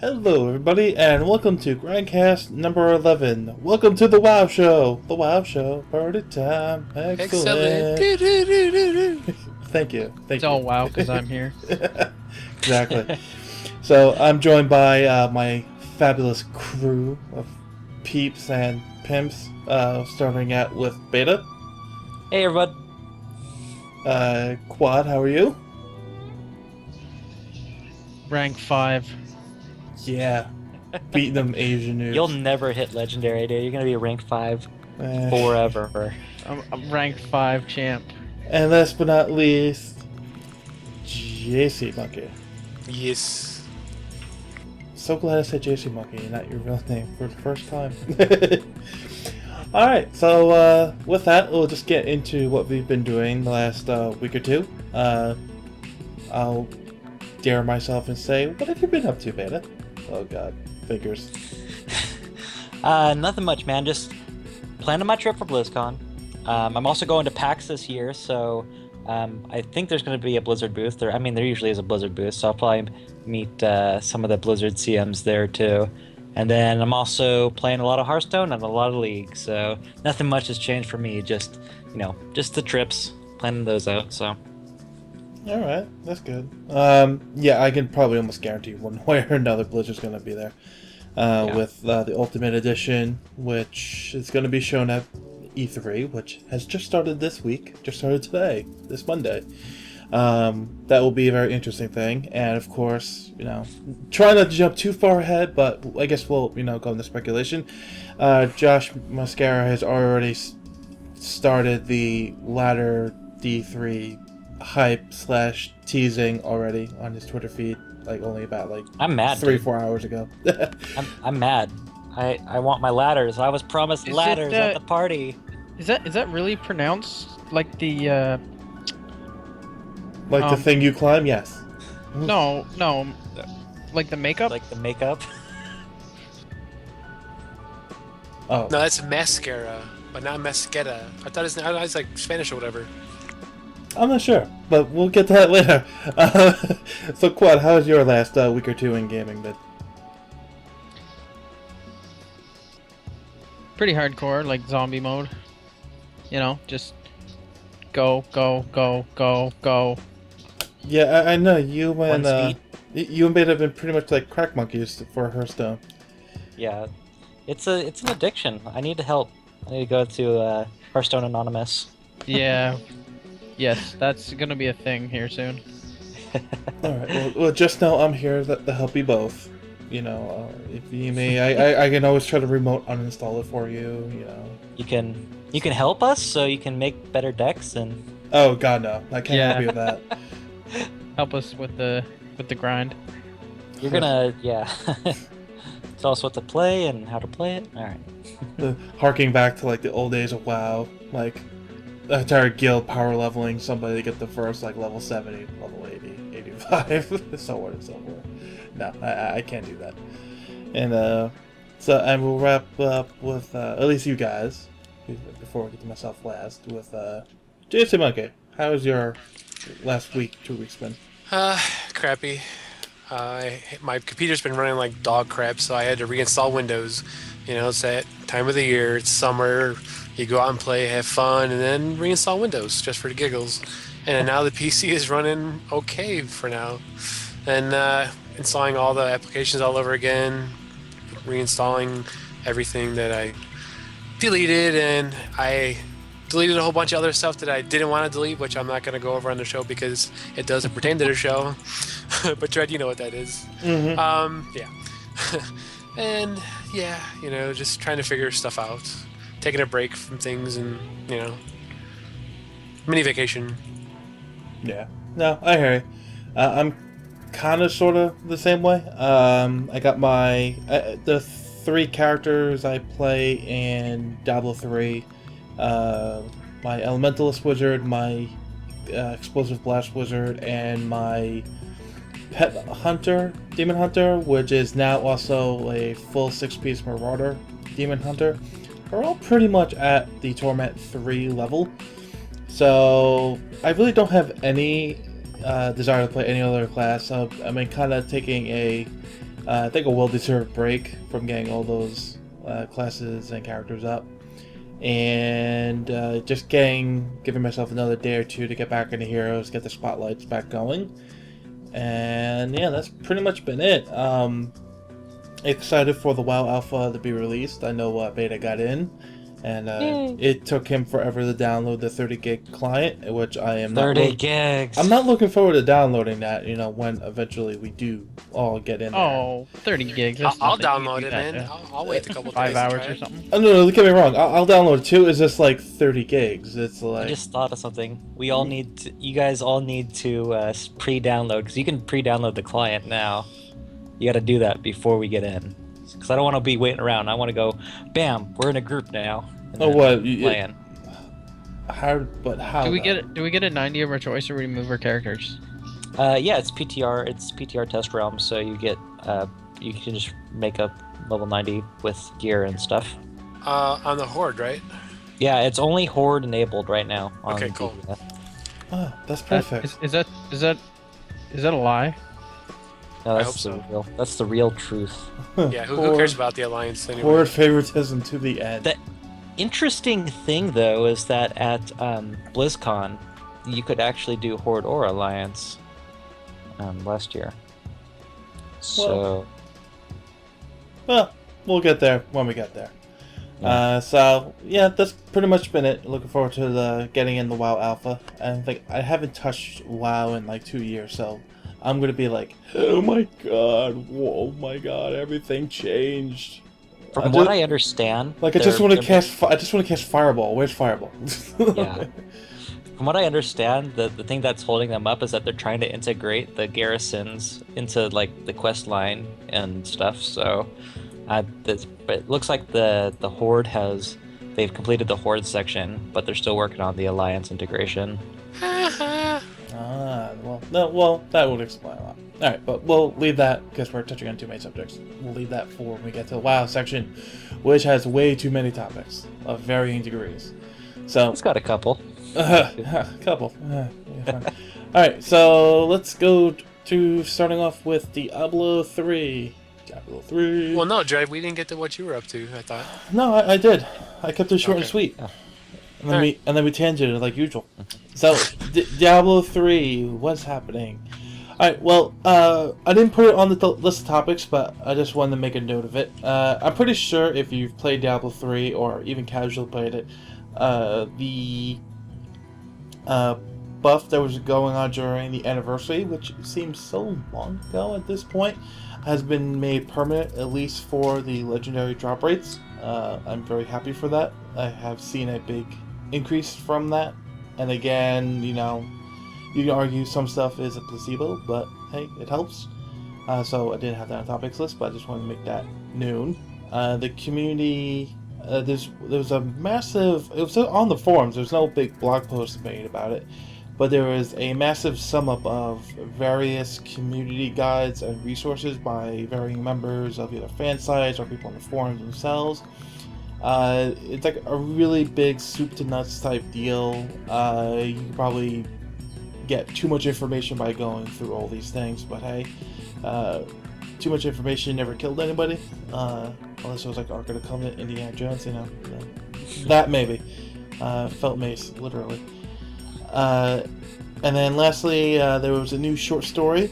Hello everybody, and welcome to Grindcast number 11. Welcome to the WoW Show! The WoW Show, party time, excellent! Thank you, thank It's you. all WoW because I'm here. Exactly. So, I'm joined by my fabulous crew of peeps and pimps, starting out with Beta. Hey everybody. Quad, how are you? Rank 5. Yeah, beating them Asian noobs. You'll never hit legendary, dude. You're gonna be rank 5 forever. I'm rank 5 champ. And last but not least, JC Monkey. Yes. So glad I said JC Monkey, not your real name, for the first time. Alright, so with that, we'll just get into what we've been doing the last week or two. I'll dare myself and say, what have you been up to, Beta? Oh god, figures. Nothing much, man. Just planning my trip for BlizzCon. I'm also going to PAX this year, so I think there's going to be a Blizzard booth. There usually is a Blizzard booth, so I'll probably meet some of the Blizzard CMs there too. And then I'm also playing a lot of Hearthstone and a lot of League, so nothing much has changed for me. Just just the trips, planning those out. So. Alright, that's good. Yeah, I can probably almost guarantee one way or another Blizzard's going to be there. With the Ultimate Edition, which is going to be shown at E3, which has just started this week. Just started today, this Monday. That will be a very interesting thing. And of course, try not to jump too far ahead, but I guess we'll, go into speculation. Josh Mascara has already started the ladder D3 hype / teasing already on his Twitter feed, only about I'm mad, 3-4 hours ago. I'm mad. I want my ladders. I was promised ladders at the party. Is that really pronounced like the the thing you climb? Yes. No, like the makeup? Like the makeup. Oh. No, that's mascara, but not mascara. I thought it was like Spanish or whatever. I'm not sure, but we'll get to that later. So, Quad, how was your last week or two in gaming been? Pretty hardcore, like zombie mode. Just go. Yeah, I know you and One you and Beta have been pretty much like crack monkeys for Hearthstone. Yeah, it's an addiction. I need help. I need to go to Hearthstone Anonymous. Yeah. Yes, that's gonna be a thing here soon. Alright, well, just know I'm here to help you both. If you may, I can always try to remote uninstall it for you, You can help us so you can make better decks and. Oh god, no. I can't help you with that. Help us with the grind. You're gonna, tell us what to play and how to play it. Alright. Harking back to the old days of WoW, the entire guild power leveling somebody to get the first level 70, level 80, 85, so on and so forth. No, I can't do that. And and we'll wrap up with at least you guys before I get to myself last with JC Monkey. How was your last week, 2 weeks been? Crappy. My computer's been running like dog crap, so I had to reinstall Windows. It's that time of the year. It's summer. You go out and play, have fun, and then reinstall Windows just for the giggles. And now the PC is running okay for now. And installing all the applications all over again, reinstalling everything that I deleted, and I deleted a whole bunch of other stuff that I didn't want to delete, which I'm not going to go over on the show because it doesn't pertain to the show. But Dred, you know what that is. Mm-hmm. Yeah. And yeah, just trying to figure stuff out. Taking a break from things and, mini vacation. Yeah. No, I hear you. I'm kind of sort of the same way. I got my the 3 characters I play in Diablo 3. My Elementalist Wizard, my Explosive Blast Wizard, and my Pet Hunter, Demon Hunter, which is now also a full 6-piece Marauder Demon Hunter, are all pretty much at the Torment 3 level. So I really don't have any desire to play any other class. So I mean, kind of taking I think a well-deserved break from getting all those classes and characters up, and just giving myself another day or two to get back into Heroes, get the spotlights back going, and yeah, that's pretty much been it. Excited for the WoW Alpha to be released. I know Beta got in, and it took him forever to download the 30 gig client, which I am not. 30 gigs. I'm not looking forward to downloading that. You know, when eventually we do all get in there. Oh, 30 gigs. That's I'll nothing. You download can it, do that, man. yeah. I'll wait a couple 5 days. to hours try or it. something. Oh, no, don't get me wrong. I'll download it too. It's just like 30 gigs. It's I like just thought of something. We all need to, you guys all need to pre-download, because you can pre-download the client now. You got to do that before we get in, because I don't want to be waiting around. I want to go, bam, we're in a group now. and Oh, then what? Playing. How? But how? Do we though? get it? Do we get a 90 of our choice, or we move our characters? Yeah, it's PTR. It's PTR test realm, so you get you can just make up level 90 with gear and stuff. On the Horde, right? Yeah, it's only Horde enabled right now. On Okay, cool. the, Oh, that's perfect. Is that a lie? no, I that's hope the so. real. That's the real truth. Yeah, who cares about the Alliance anyway? Horde favoritism to the end. The interesting thing, though, is that at BlizzCon, you could actually do Horde or Alliance last year. So, Well, we'll get there when we get there. So yeah, that's pretty much been it. Looking forward to getting in the WoW Alpha. I haven't touched WoW in like 2 years, so I'm gonna be like, oh my god, everything changed. from what I understand, Like I just they're- want to they're- cast. I just want to cast Fireball. Where's Fireball? Yeah. From what I understand, the thing that's holding them up is that they're trying to integrate the garrisons into like the quest line and stuff. So, but it looks like the Horde they've completed the Horde section, but they're still working on the Alliance integration. Well, that would explain a lot. All right, but we'll leave that because we're touching on too many subjects. We'll leave that for when we get to the WoW section, which has way too many topics of varying degrees. So It's got a couple. couple. Yeah, fine. All right, so let's go to starting off with Diablo 3. Diablo 3. Well, no, Dred, we didn't get to what you were up to, I thought. No, I did. I kept it short and Okay. sweet. Yeah. And then we tangented like usual. So Diablo 3, what's happening? All right. Well, I didn't put it on the list of topics, but I just wanted to make a note of it. I'm pretty sure if you've played Diablo 3 or even casually played it, the buff that was going on during the anniversary, which seems so long ago at this point, has been made permanent, at least for the legendary drop rates. I'm very happy for that. I have seen a big increase from that. And again, you know, you can argue some stuff is a placebo, but hey, it helps. So I didn't have that on topics list, but I just wanted to make that known. The community, there was a massive, it was on the forums, there's no big blog post made about it, but there was a massive sum up of various community guides and resources by varying members of either fan sites or people on the forums themselves. It's like a really big soup to nuts type deal. You can probably get too much information by going through all these things, but hey, too much information never killed anybody, unless it was like Ark of the Covenant, Indiana Jones, you know, that maybe. Felt mace, literally. And then lastly, there was a new short story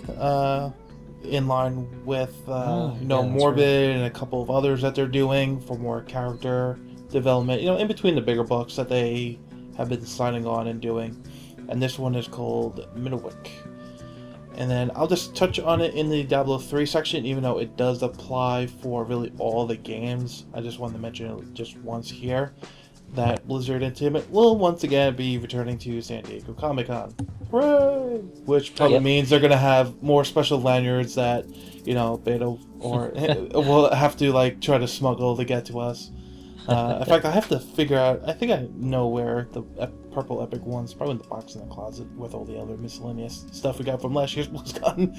in line with Morbid and a couple of others that they're doing for more character development, you know, in between the bigger books that they have been signing on and doing. And this one is called Midwick. And then I'll just touch on it in the Diablo 3 section, even though it does apply for really all the games. I just wanted to mention it just once here, that Blizzard Intimate will once again be returning to San Diego Comic-Con. Hooray! Which probably means they're going to have more special lanyards that, you know, Beta or will have to like try to smuggle to get to us. In fact, I have to figure out, I think I know where the purple epic one's, probably in the box in the closet with all the other miscellaneous stuff we got from last year's BlizzCon.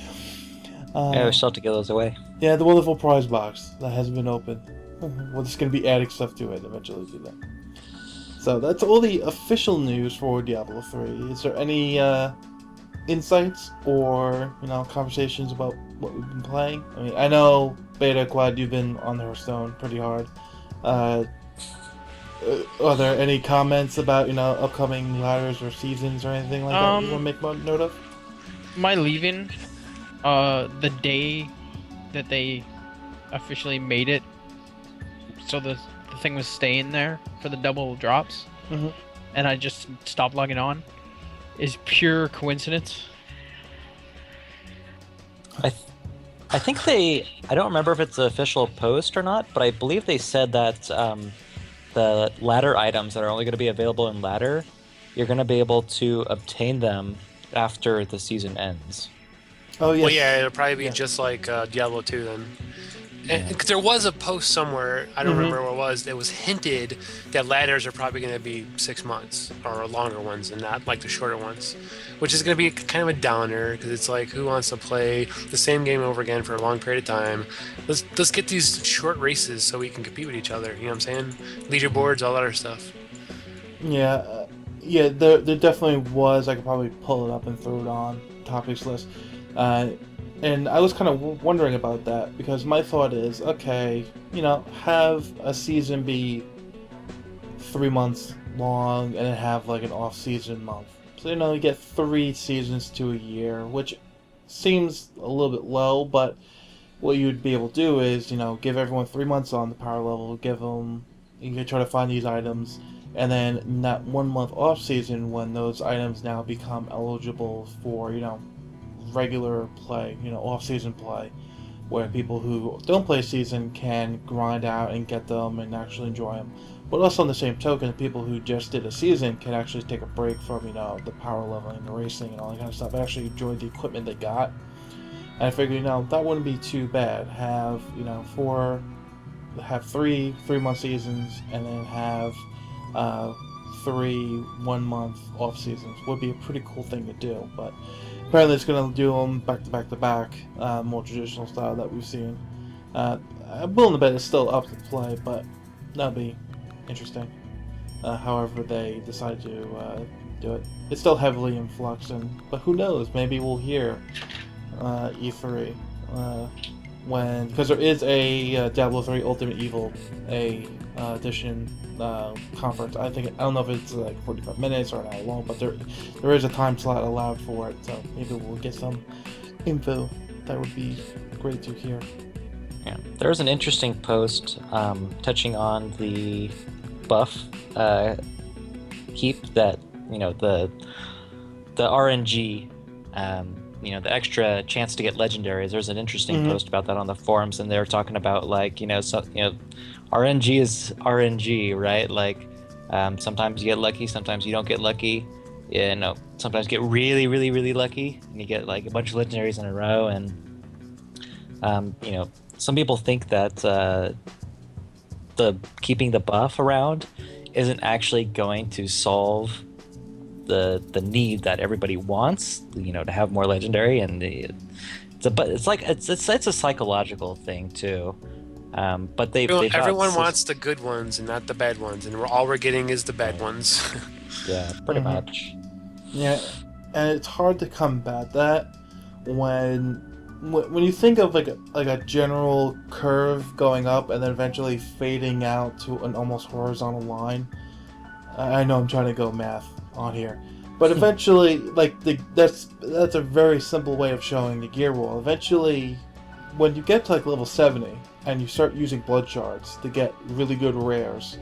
Yeah, we still have to give those away. Yeah, the wonderful prize box that hasn't been opened. We're just going to be adding stuff to it eventually do that. So that's all the official news for Diablo 3. Is there any insights or conversations about what we've been playing? I mean, I know Beta Quad, you've been on the Hearthstone pretty hard. Are there any comments about upcoming ladders or seasons or anything like that you want to make note of? My leaving, the day that they officially made it, so the thing was staying there for the double drops, and I just stopped logging on, is pure coincidence. I think I don't remember if it's an official post or not, but I believe they said that the ladder items that are only going to be available in ladder, you're going to be able to obtain them after the season ends. Oh yes. Well, yeah, it'll probably be just like Diablo 2 then. Because there was a post somewhere, I don't remember what it was, that was hinted that ladders are probably going to be 6 months or longer ones and not like the shorter ones, which is going to be kind of a downer because it's like, who wants to play the same game over again for a long period of time? Let's get these short races so we can compete with each other. You know what I'm saying? Leaderboards, all that other stuff. Yeah, there definitely was. I could probably pull it up and throw it on topics list. And I was kind of wondering about that because my thought is, okay, have a season be 3 months long and then have like an off-season month. So, you get 3 seasons to a year, which seems a little bit low, but what you'd be able to do is, give everyone 3 months on the power level, you can try to find these items, and then in that 1 month off-season when those items now become eligible for, regular play, off-season play, where people who don't play season can grind out and get them and actually enjoy them. But also on the same token, people who just did a season can actually take a break from, the power leveling, the racing, and all that kind of stuff, and actually enjoy the equipment they got. And I figured, that wouldn't be too bad. Have, have 3 3-month seasons, and then have 3 1-month off seasons. Would be a pretty cool thing to do, but apparently it's going to do them back to back to back, more traditional style that we've seen. I'm willing to bet it's still up to play, but that'd be interesting. However they decide to do it. It's still heavily in flux, but who knows? Maybe we'll hear E3 because there is a Diablo 3 Ultimate Evil edition conference. I don't know if it's like 45 minutes or an hour long, but there is a time slot allowed for it, so maybe we'll get some info. That would be great to hear. Yeah, there's an interesting post touching on the buff heap that the RNG. The extra chance to get legendaries. There's an interesting post about that on the forums, and they were talking about RNG is RNG, right? Like, sometimes you get lucky, sometimes you don't get lucky. Sometimes you get really, really, really lucky, and you get like a bunch of legendaries in a row. And some people think that the keeping the buff around isn't actually going to solve the need that everybody wants, to have more legendary, and it's a psychological thing too. But everyone wants the good ones and not the bad ones, and all we're getting is the bad ones. Yeah, pretty much. Yeah, and it's hard to combat that when you think of like a general curve going up and then eventually fading out to an almost horizontal line. I know I'm trying to go math on here, but eventually, that's a very simple way of showing the gear wall. Eventually, when you get to like level 70 and you start using blood shards to get really good rares,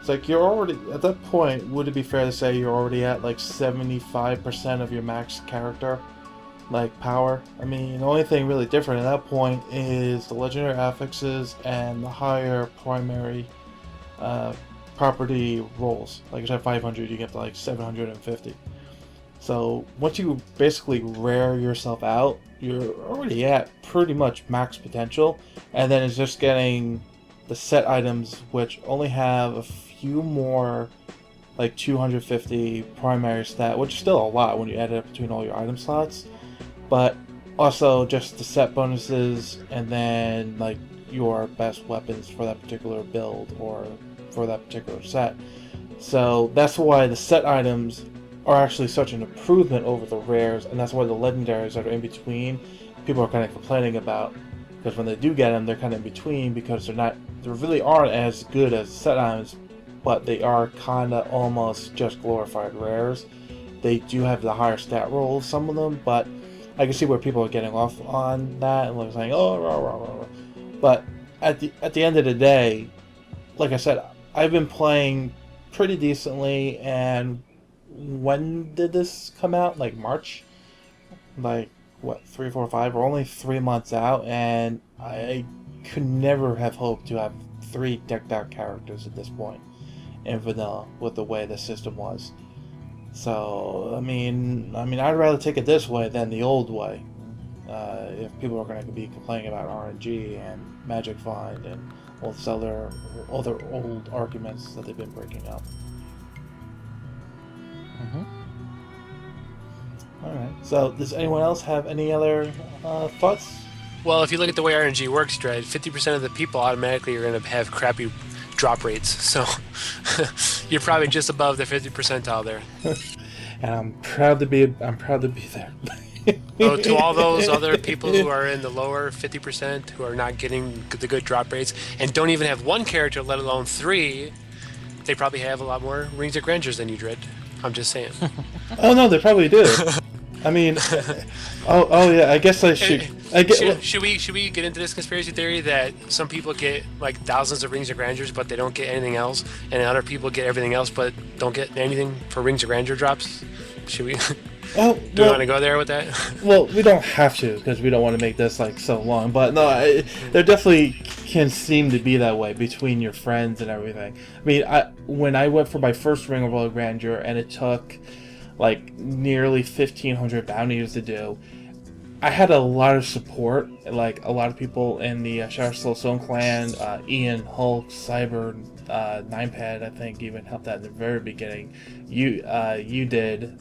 it's like you're already at that point. Would it be fair to say you're already at like 75% of your max character power? I mean, the only thing really different at that point is the legendary affixes and the higher primary property rolls. Like at 500 you get to like 750. So once you basically rare yourself out, you're already at pretty much max potential, and then it's just getting the set items, which only have a few more like 250 primary stat, which is still a lot when you add it up between all your item slots, but also just the set bonuses and then like your best weapons for that particular build or for that particular set. So that's why the set items are actually such an improvement over the rares, and that's why the legendaries that are in between, people are kind of complaining about, because when they do get them, they're kind of in between because they really aren't as good as set items, but they are kind of almost just glorified rares. They do have the higher stat rolls, some of them, but I can see where people are getting off on that and saying, "Oh, rah, rah, rah, rah." But at the end of the day, like I said, I've been playing pretty decently. And when did this come out? Like March? Like what? 3, 4, 5? We're only 3 months out, and I could never have hoped to have 3 decked out characters at this point in vanilla with the way the system was. So, I mean, I'd rather take it this way than the old way. If people are going to be complaining about RNG and Magic Find and all this other old arguments that they've been breaking up. Alright, so does anyone else have any other thoughts? Well, if you look at the way RNG works, Dread, 50% of the people automatically are going to have crappy drop rates. So you're probably just above the 50 percentile there. And I'm proud to be there. So to all those other people who are in the lower 50%, who are not getting the good drop rates, and don't even have 1 character, let alone 3, they probably have a lot more Rings of Grandeurs than you, Dread. I'm just saying. Oh no, they probably do. I mean, oh yeah. I guess I should. Should we get into this conspiracy theory that some people get like thousands of Rings of Grandeurs, but they don't get anything else, and other people get everything else, but don't get anything for Rings of Grandeur drops? Should we? Oh, Do we want to go there with that? Well, we don't have to because we don't want to make this like so long. But no, there definitely can seem to be that way between your friends and everything. I mean, when I went for my first Ring of Grandeur and it took like nearly 1,500 bounties to do, I had a lot of support. Like a lot of people in the Shadow Soul Stone clan, Ian, Hulk, Cyber, Ninepad, I think even helped out in the very beginning. You did.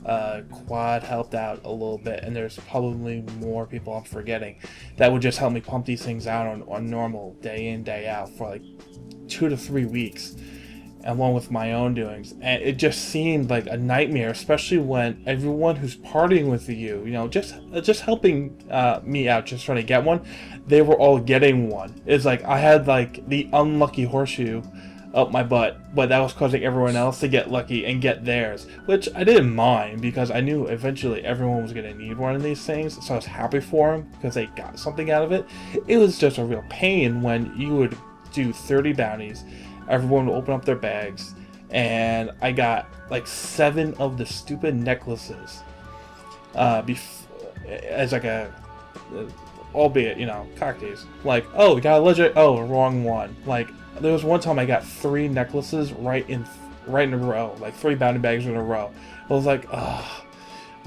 Quad helped out a little bit, and there's probably more people I'm forgetting that would just help me pump these things out on normal day in day out for like 2 to 3 weeks, along with my own doings. And it just seemed like a nightmare, especially when everyone who's partying with you, just helping me out, just trying to get one, they were all getting one. It's like I had like the unlucky horseshoe up my butt, but that was causing everyone else to get lucky and get theirs, which I didn't mind because I knew eventually everyone was going to need one of these things, so I was happy for them because they got something out of it. It was just a real pain when you would do 30 bounties, everyone would open up their bags, and I got like 7 of the stupid necklaces as like a albeit cocktails, like, oh, we got a legend, oh, wrong one. Like there was one time I got 3 necklaces right in a row, like 3 bounty bags in a row. I was like, ugh.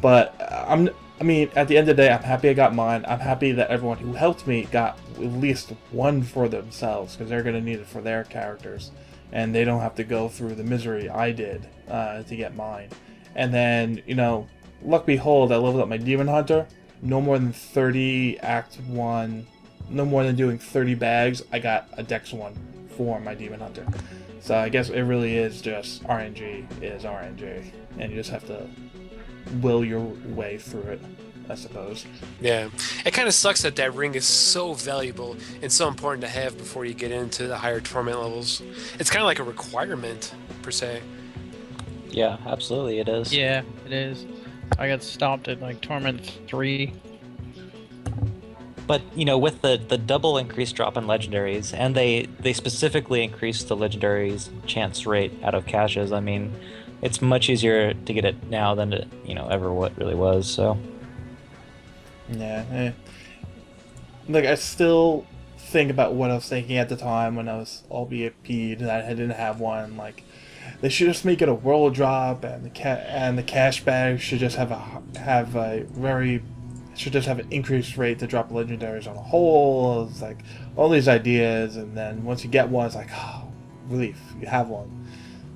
But I mean, at the end of the day, I'm happy I got mine. I'm happy that everyone who helped me got at least one for themselves, because they're going to need it for their characters. And they don't have to go through the misery I did to get mine. And then, luck behold, I leveled up my Demon Hunter. No more than 30 Act 1, no more than doing 30 bags, I got a Dex 1 for my Demon Hunter. So I guess it really is just RNG is RNG. And you just have to will your way through it, I suppose. Yeah. It kind of sucks that ring is so valuable and so important to have before you get into the higher torment levels. It's kind of like a requirement, per se. Yeah, absolutely it is. Yeah, it is. I got stopped at like Torment 3. But, with the double increased drop in legendaries, and they specifically increased the legendaries chance rate out of caches, I mean, it's much easier to get it now than it, ever what really was, so. Yeah. Like, I still think about what I was thinking at the time when I was all BFP'd and I didn't have one. Like, they should just make it a world drop, and the cash bag should just have an increased rate to drop legendaries on a whole. It's like all these ideas, and then once you get one, it's like, oh, relief, you have one.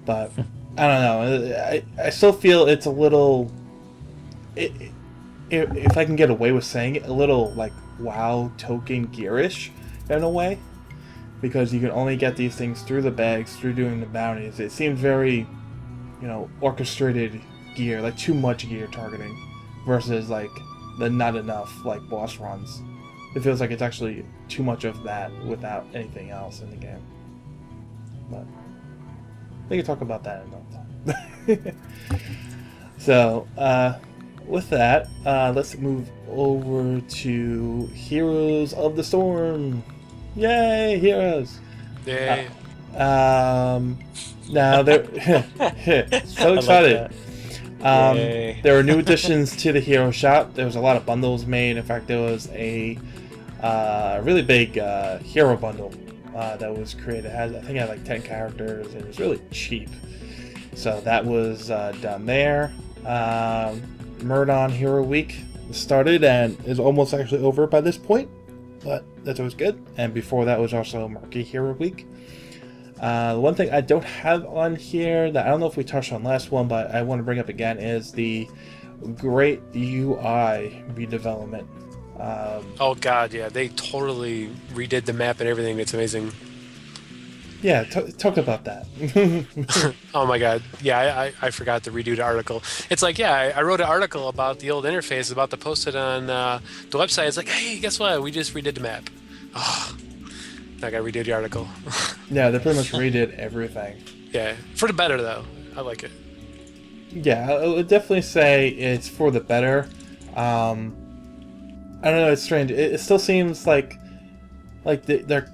But I don't know. I still feel it's a little. If I can get away with saying it, a little like WoW token gearish in a way, because you can only get these things through the bags, through doing the bounties. It seems very, orchestrated gear, like too much gear targeting, versus like the not enough like boss runs. It feels like it's actually too much of that without anything else in the game. But we can talk about that another time. So, with that, let's move over to Heroes of the Storm. Yay, heroes! Yay. Now they're so excited. Yay. There were new additions to the hero shop. There was a lot of bundles made. In fact, there was a really big hero bundle that was created. I think it had like 10 characters, and it was really cheap. So that was done there. Murdon Hero Week started and is almost actually over by this point, but that's always good. And before that was also Murky Hero Week. The one thing I don't have on here that I don't know if we touched on last one, but I want to bring up again is the great UI redevelopment. Oh god, yeah, they totally redid the map and everything. It's amazing. Yeah, talk about that. Oh my god, yeah, I forgot to redo the article. It's like, yeah, I wrote an article about the old interface, about to post it on the website. It's like, hey, guess what? We just redid the map. Oh, I gotta redo the article. Yeah, they pretty much redid everything. Yeah, for the better though. I like it. Yeah, I would definitely say it's for the better. I don't know, it's strange. It still seems like they're.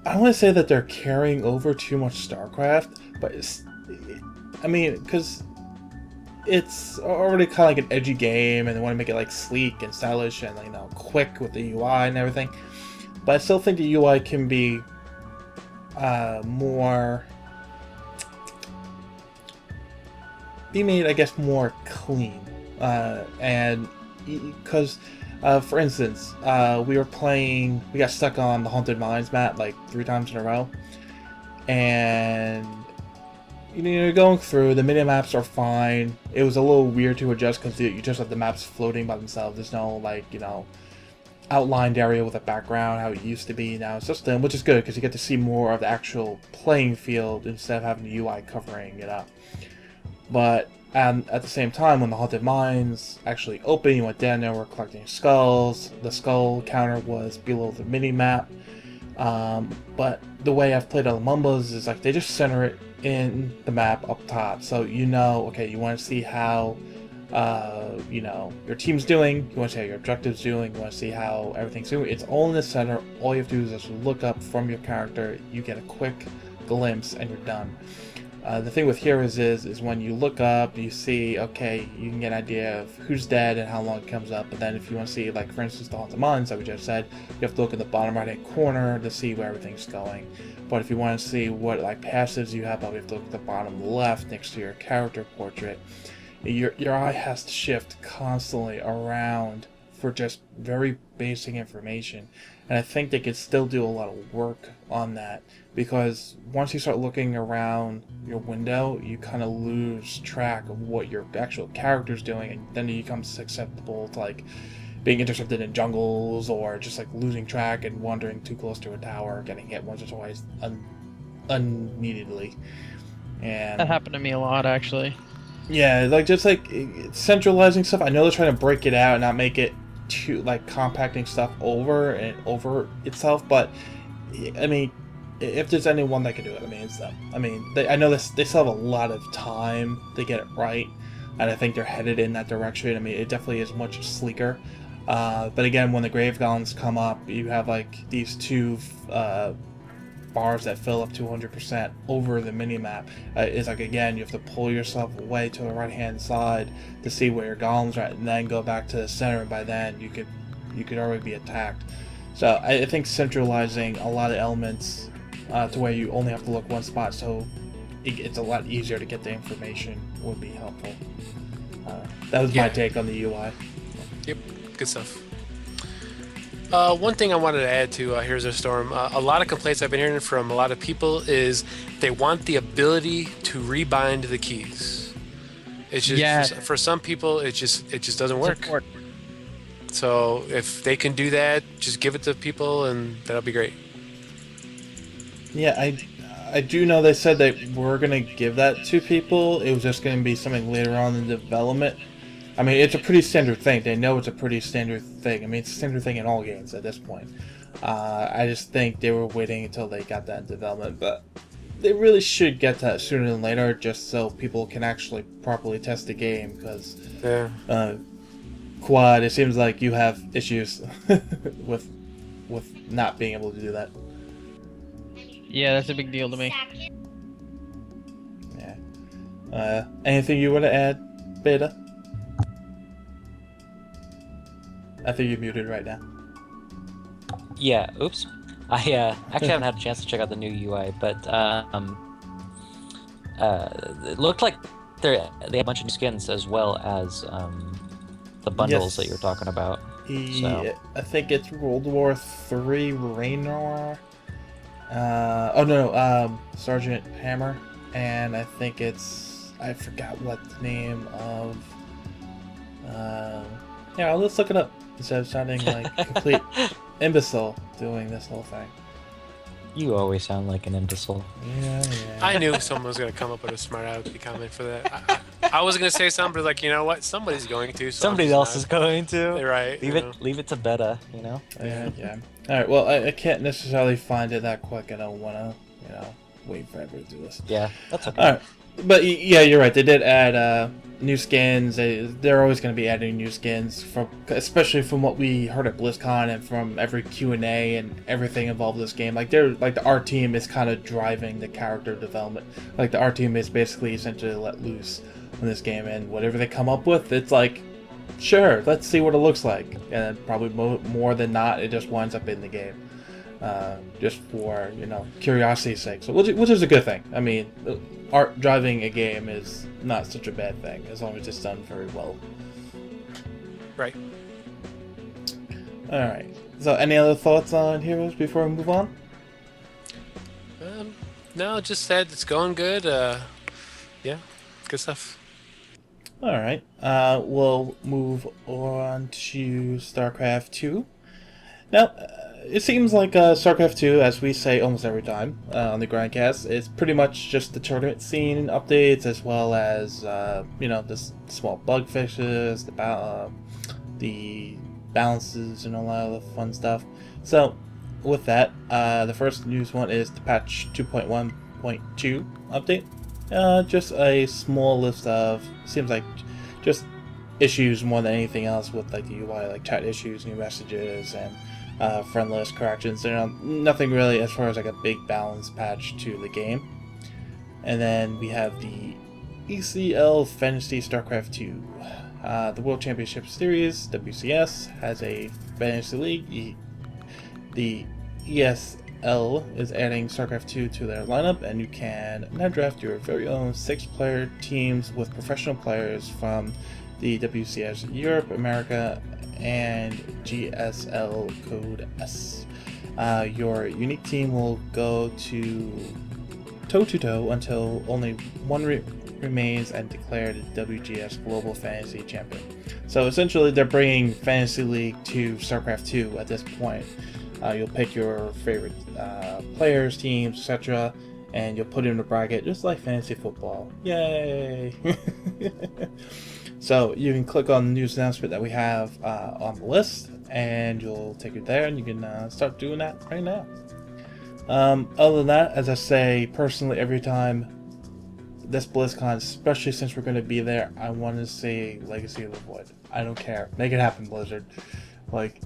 I don't want to say that they're carrying over too much Starcraft, but because it's already kind of like an edgy game, and they want to make it like sleek and stylish and quick with the UI and everything. But I still think the UI can be made, I guess, more clean, and because. For instance, we got stuck on the Haunted Mines map like 3 times in a row, and you're going through, the mini-maps are fine. It was a little weird to adjust because you just have the maps floating by themselves. There's no outlined area with a background how it used to be. Now it's just them, which is good because you get to see more of the actual playing field instead of having the UI covering it up. But at the same time, when the Haunted Mines actually opened, you went down there, we're collecting skulls. The skull counter was below the mini-map. But the way I've played other Mumbas is like they just center it in the map up top. So okay, you want to see how your team's doing, you want to see how your objective's doing, you want to see how everything's doing. It's all in the center. All you have to do is just look up from your character, you get a quick glimpse, and you're done. The thing with Heroes is when you look up, you see, okay, you can get an idea of who's dead and how long it comes up. But then if you want to see, like, for instance, the Haunted Mines that we just said, you have to look in the bottom right-hand corner to see where everything's going. But if you want to see what, like, passives you have, you have to look at the bottom left next to your character portrait. Your eye has to shift constantly around for just very basic information. And I think they could still do a lot of work on that, because once you start looking around your window, you kind of lose track of what your actual character's doing, and then it becomes susceptible to like being intercepted in jungles, or just like losing track and wandering too close to a tower, getting hit once or twice unneededly. And That happened to me a lot, actually. yeah, just centralizing stuff. I know they're trying to break it out and not make it too compacting stuff over itself, but I mean, if there's anyone that can do it, it's them. I know they still have a lot of time to get it right, and I think they're headed in that direction. It definitely is much sleeker. But again, when the grave golems come up, you have like these 2 bars that fill up to 100% over the mini-map. It's like, again, you have to pull yourself away to the right-hand side to see where your golems are at, and then go back to the center, and by then you could already be attacked. So I think centralizing a lot of elements to where you only have to look one spot, so it's a lot easier to get the information, would be helpful. That was my take on the UI. Yep, good stuff. One thing I wanted to add to Heroes of the Storm, a lot of complaints I've been hearing from a lot of people is they want the ability to rebind the keys. It's just for some people it just doesn't work. So if they can do that, just give it to people, and that'll be great. Yeah, I do know they said that we're gonna give that to people. It was just gonna be something later on in development. I mean, it's a pretty standard thing. They know it's a pretty standard thing. I mean, it's a standard thing in all games at this point. I just think they were waiting until they got that in development, but they really should get that sooner than later, just so people can actually properly test the game. Because Quad, it seems like you have issues with not being able to do that. Yeah, that's a big deal to me. Yeah. Anything you want to add, Beta? I think you're muted right now. Yeah, oops. I actually haven't had a chance to check out the new UI, but it looked like they had a bunch of new skins as well as the bundles that you were talking about. So. I think it's World War III Raynor. Sergeant Hammer, and I think I forgot what the name of. Yeah, let's look it up instead of sounding like a complete imbecile doing this whole thing. You always sound like an imbecile. Yeah. I knew someone was going to come up with a smart alecky comment for that. I was going to say something, but like, you know what? Somebody's going to. So Somebody else is going to. They're right. Leave it to Beta, you know? Yeah. Alright, well, I can't necessarily find it that quick. I don't want to, wait forever to do this. Yeah, that's okay. Alright, but yeah, you're right. They did add new skins. They're always going to be adding new skins, especially from what we heard at BlizzCon and from every Q&A and everything involved in this game. Like the art team is kind of driving the character development. Like the art team is basically essentially let loose in this game, and whatever they come up with, it's like, sure, let's see what it looks like. And probably more than not, it just winds up in the game, just for curiosity's sake. So which is a good thing. I mean, art driving a game is not such a bad thing as long as it's done very well. Right. All right. So, any other thoughts on Heroes before we move on? No, just said it's going good. Yeah, good stuff. All right. We'll move on to Starcraft 2. Now, it seems like Starcraft 2, as we say almost every time on the Grindcast, is pretty much just the tournament scene updates, as well as the small bug fixes, the balances, and a lot of the fun stuff. So, with that, the first news one is the patch 2.1.2 update. Just a small list of, seems like just issues more than anything else with like the UI, like chat issues, new messages, and friend list corrections. Nothing really as far as like a big balance patch to the game. And then we have the ECL Fantasy Starcraft 2. The World Championship Series, WCS, has a fantasy league. The ESL is adding Starcraft 2 to their lineup, and you can now draft your very own 6-player teams with professional players from the WCS Europe, America, and GSL Code S. Your unique team will go toe-to-toe until only one remains and declared WGS Global Fantasy Champion. So essentially they're bringing Fantasy League to StarCraft 2 at this point. You'll pick your favorite players, teams, etc., and you'll put it in a bracket just like fantasy football. Yay! So you can click on the news announcement that we have on the list, and you'll take it there, and you can start doing that right now. Other than that, as I say personally every time this BlizzCon, especially since we're going to be there, I want to see Legacy of the Void. I don't care. Make it happen, Blizzard. Like,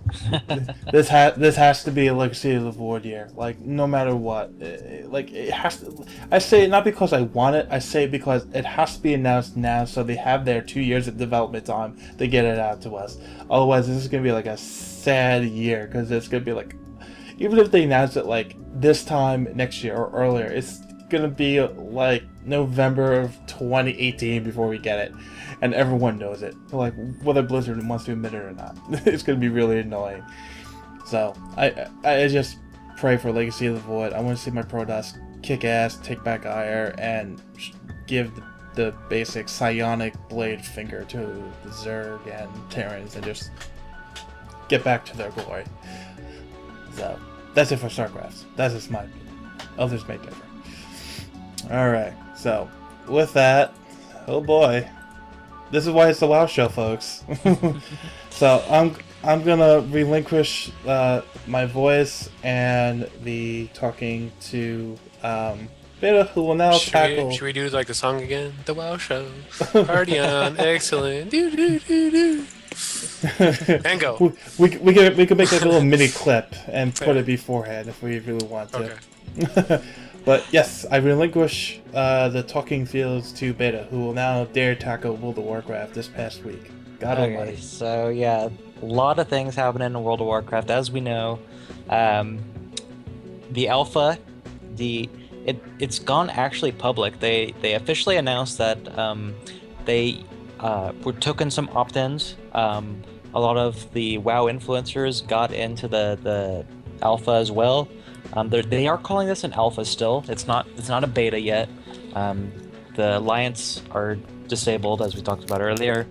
this has to be a Legacy of the Void year. Like, no matter what. It has to. I say it not because I want it. I say it because it has to be announced now, so they have their 2 years of development time to get it out to us. Otherwise, this is going to be like a sad year, because it's going to be like, even if they announce it like this time next year or earlier, it's going to be like November of 2018 before we get it. And everyone knows it. Like, whether Blizzard wants to admit it or not. It's going to be really annoying. So, I just pray for Legacy of the Void. I want to see my Protoss kick ass, take back Ire, and give the basic psionic blade finger to the Zerg and Terrans and just get back to their glory. So, that's it for StarCraft. That's just my opinion. Others may differ. All right. So, with that, oh boy, this is why it's the WoW show, folks. So I'm gonna relinquish my voice and the talking to Beta, who will now tackle. Should we do like the song again? The WoW Show. Party on, excellent. Do do do do. And go. We could make like a little mini clip and put it beforehand if we really want to. Okay. But yes, I relinquish the talking fields to Beta, who will now dare tackle World of Warcraft this past week. God almighty. So yeah, a lot of things happening in World of Warcraft, as we know. The alpha, it's gone actually public. They officially announced that they took in some opt-ins. A lot of the WoW influencers got into the alpha as well. They are calling this an alpha still. It's not a beta yet. The alliance are disabled, as we talked about earlier.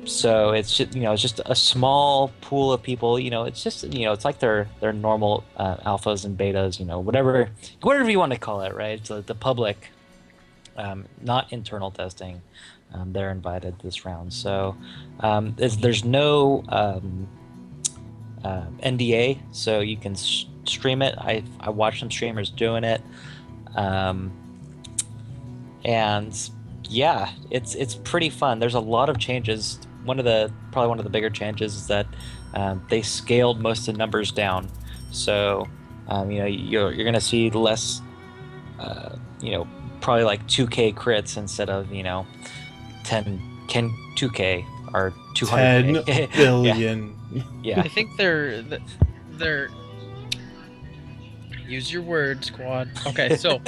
So it's just, it's just a small pool of people. It's just, it's like their normal alphas and betas. Whatever you want to call it, right? So the public, not internal testing. They're invited this round. So there's no NDA, so you can stream it. I watched some streamers doing it, and yeah, it's pretty fun. There's a lot of changes. Probably one of the bigger changes is that they scaled most of the numbers down. So you're gonna see less, probably like 2K crits instead of 2K or 200. 10 billion. Yeah. I think they're use your word, squad. Okay, so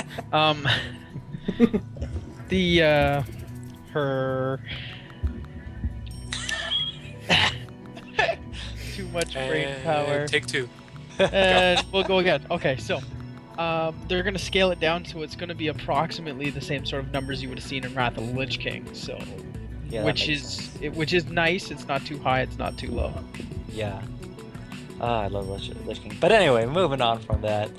her too much brain power. Take two. And we'll go again. Okay, so they're gonna scale it down, so it's gonna be approximately the same sort of numbers you would have seen in Wrath of the Lich King. So, Yeah, which is nice. It's not too high. It's not too low. Yeah. I love Lich King. But anyway, moving on from that.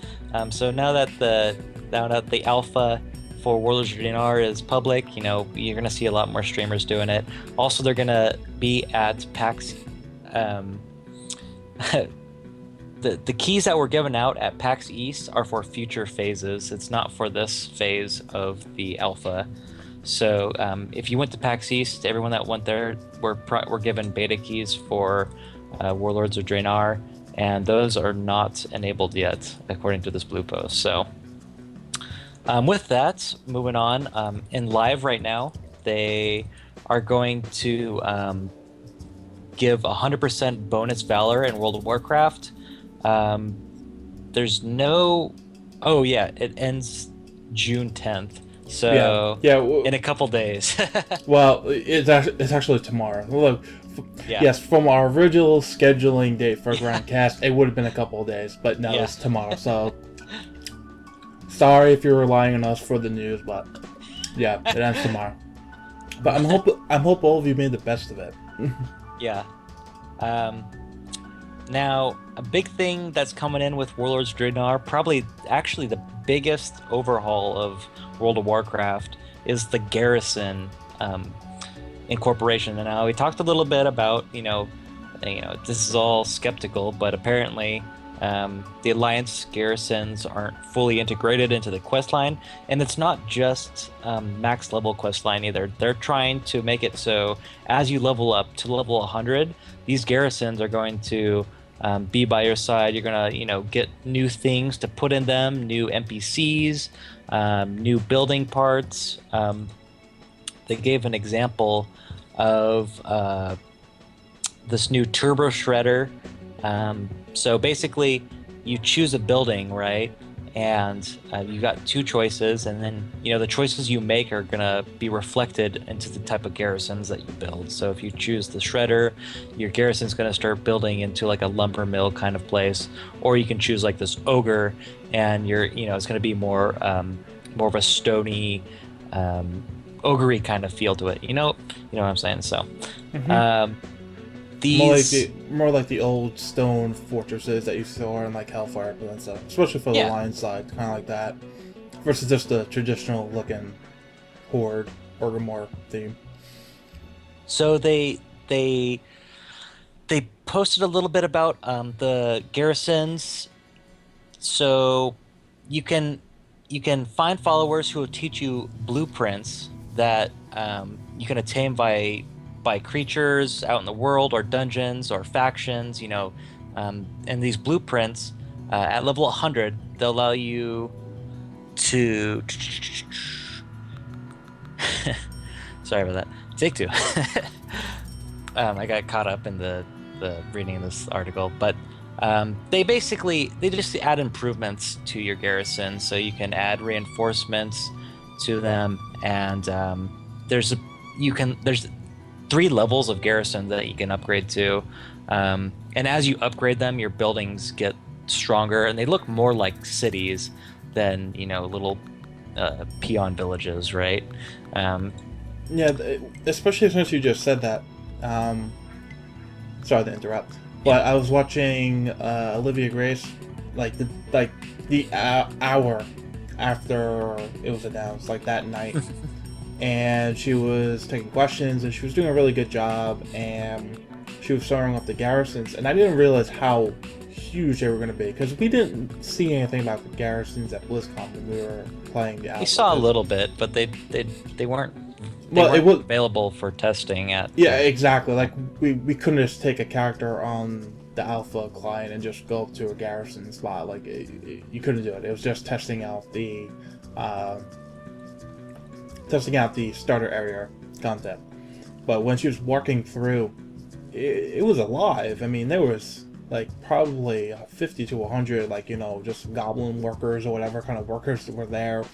So now that the alpha for Warlords of Draenor is public, you're gonna see a lot more streamers doing it. Also, they're gonna be at PAX. The keys that were given out at PAX East are for future phases. It's not for this phase of the alpha. So if you went to PAX East, everyone that went there were given beta keys for Warlords of Draenor, and those are not enabled yet, according to this blue post. So with that, moving on, in live right now, they are going to give 100% bonus Valor in World of Warcraft. There's no... Oh, yeah, it ends June 10th. So, in a couple days. Well, it's actually tomorrow. Look, Yeah. yes, from our original scheduling date for GrindExp, it would have been a couple of days, but no, it's tomorrow. So, sorry if you're relying on us for the news, but yeah, it ends tomorrow. But I hope all of you made the best of it. Yeah. Now, a big thing that's coming in with Warlords of Draenor, probably actually the biggest overhaul of World of Warcraft, is the garrison incorporation. And now we talked a little bit about, this is all skeptical, but apparently the Alliance garrisons aren't fully integrated into the questline, and it's not just max level questline either. They're trying to make it so as you level up to level 100, these garrisons are going to be by your side. You're gonna, get new things to put in them, new NPCs, new building parts. They gave an example of this new turbo shredder. So basically, you choose a building, right? And you got two choices, and then the choices you make are gonna be reflected into the type of garrisons that you build. So if you choose the shredder, your garrison's gonna start building into like a lumber mill kind of place, or you can choose like this ogre, and it's gonna be more of a stony, ogre-y kind of feel to it. You know what I'm saying? So. Mm-hmm. More like the old stone fortresses that you saw in like Hellfire and stuff, especially for the line side, kind of like that. versus just the traditional looking horde or more theme. So they posted a little bit about the garrisons. So you can find followers who will teach you blueprints that you can attain by creatures out in the world or dungeons or factions. And these blueprints at level 100, they'll allow you to. Sorry about that. Take two. I got caught up in the reading of this article, but they just add improvements to your garrison, so you can add reinforcements to them, and there's 3 levels of garrison that you can upgrade to, and as you upgrade them, your buildings get stronger, and they look more like cities than little peon villages, right? Yeah, especially since you just said that. Sorry to interrupt, but I was watching Olivia Grace, the hour after it was announced, like that night, and she was taking questions, and she was doing a really good job, and she was showing up the garrisons, and I didn't realize how huge they were going to be, because we didn't see anything about the garrisons at BlizzCon when we were playing the alpha. We saw a little bit, but they weren't. It was available for testing at. Yeah, exactly. Like we couldn't just take a character on the alpha client and just go up to a garrison spot. Like you couldn't do it. It was just testing out the starter area content. But when she was walking through, it was alive. I mean, there was like probably 50 to 100, just goblin workers or whatever kind of workers that were there,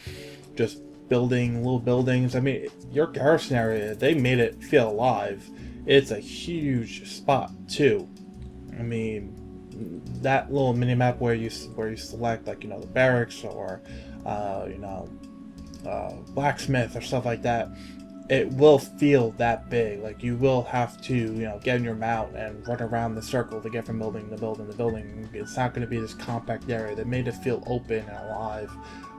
just building little buildings. I mean, your garrison area, they made it feel alive. It's a huge spot too. I mean, that little mini map where you select the barracks or blacksmith or stuff like that, it will feel that big. Like you will have to get in your mount and run around the circle to get from building to building to building. It's not going to be this compact area. That made it feel open and alive,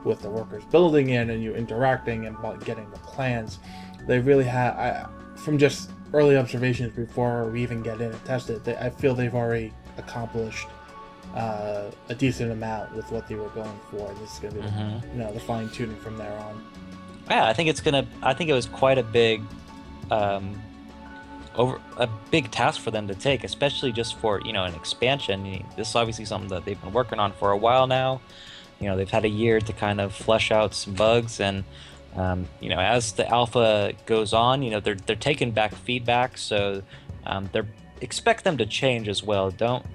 with the workers building in and you interacting and getting the plans. They really had, from just early observations before we even get in and test it, I feel they've already accomplished a decent amount with what they were going for. This is going to be the fine tuning from there on. Yeah, I think it was quite a big big task for them to take, especially just for an expansion. This is obviously something that they've been working on for a while now. They've had a year to kind of flesh out some bugs, and as the alpha goes on, they're taking back feedback, so they expect them to change as well. Don't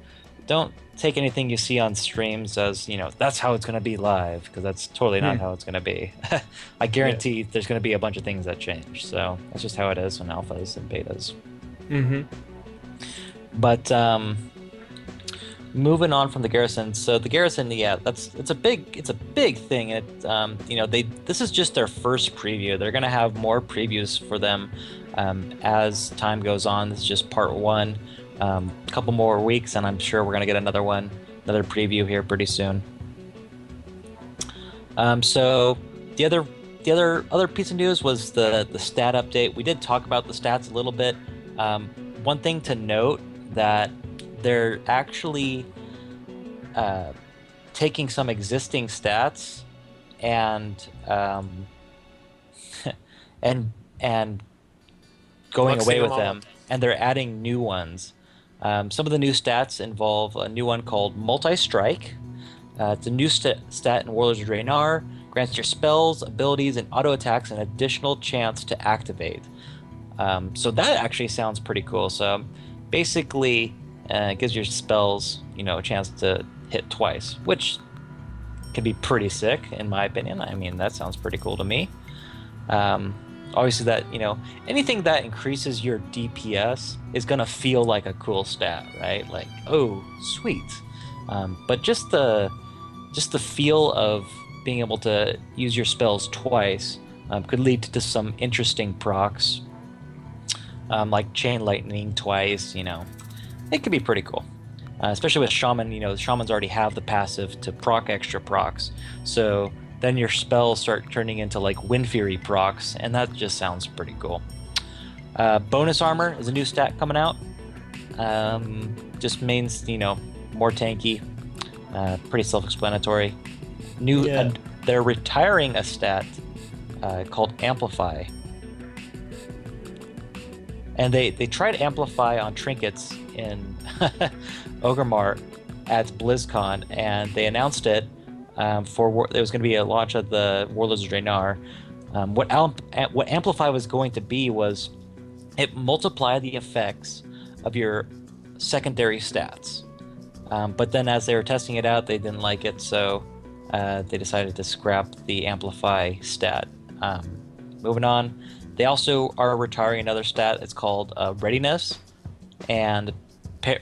take anything you see on streams as that's how it's going to be live, because that's totally not how it's going to be. I guarantee there's going to be a bunch of things that change. So that's just how it is in alphas and betas. But moving on from the garrison, so the garrison, it's a big thing. This is just their first preview. They're gonna have more previews for them as time goes on. This is just part 1. A couple more weeks, and I'm sure we're gonna get another preview here pretty soon. So the other piece of news was the stat update. We did talk about the stats a little bit. One thing to note, that they're actually taking some existing stats and and going away with them, and they're adding new ones. Some of the new stats involve a new one called Multi-Strike. It's a new stat in Warlords of Draenor. Grants your spells, abilities, and auto attacks an additional chance to activate. So that actually sounds pretty cool. So basically, it gives your spells, a chance to hit twice, which can be pretty sick, in my opinion. I mean, that sounds pretty cool to me. Obviously, that anything that increases your DPS is gonna feel like a cool stat, right? Like, oh, sweet. But just the feel of being able to use your spells twice could lead to some interesting procs, like Chain Lightning twice. It could be pretty cool, especially with Shaman. The Shamans already have the passive to proc extra procs, so then your spells start turning into like Wind Fury procs, and that just sounds pretty cool. Bonus armor is a new stat coming out. Just means, more tanky. Pretty self-explanatory. They're retiring a stat called Amplify. And they tried Amplify on trinkets in Orgrimmar at BlizzCon, and they announced it for there was going to be a launch of the Warlords of Draenor. What Amplify was going to be was it multiplied the effects of your secondary stats. But then as they were testing it out, they didn't like it, so they decided to scrap the Amplify stat. Moving on, they also are retiring another stat. It's called Readiness, and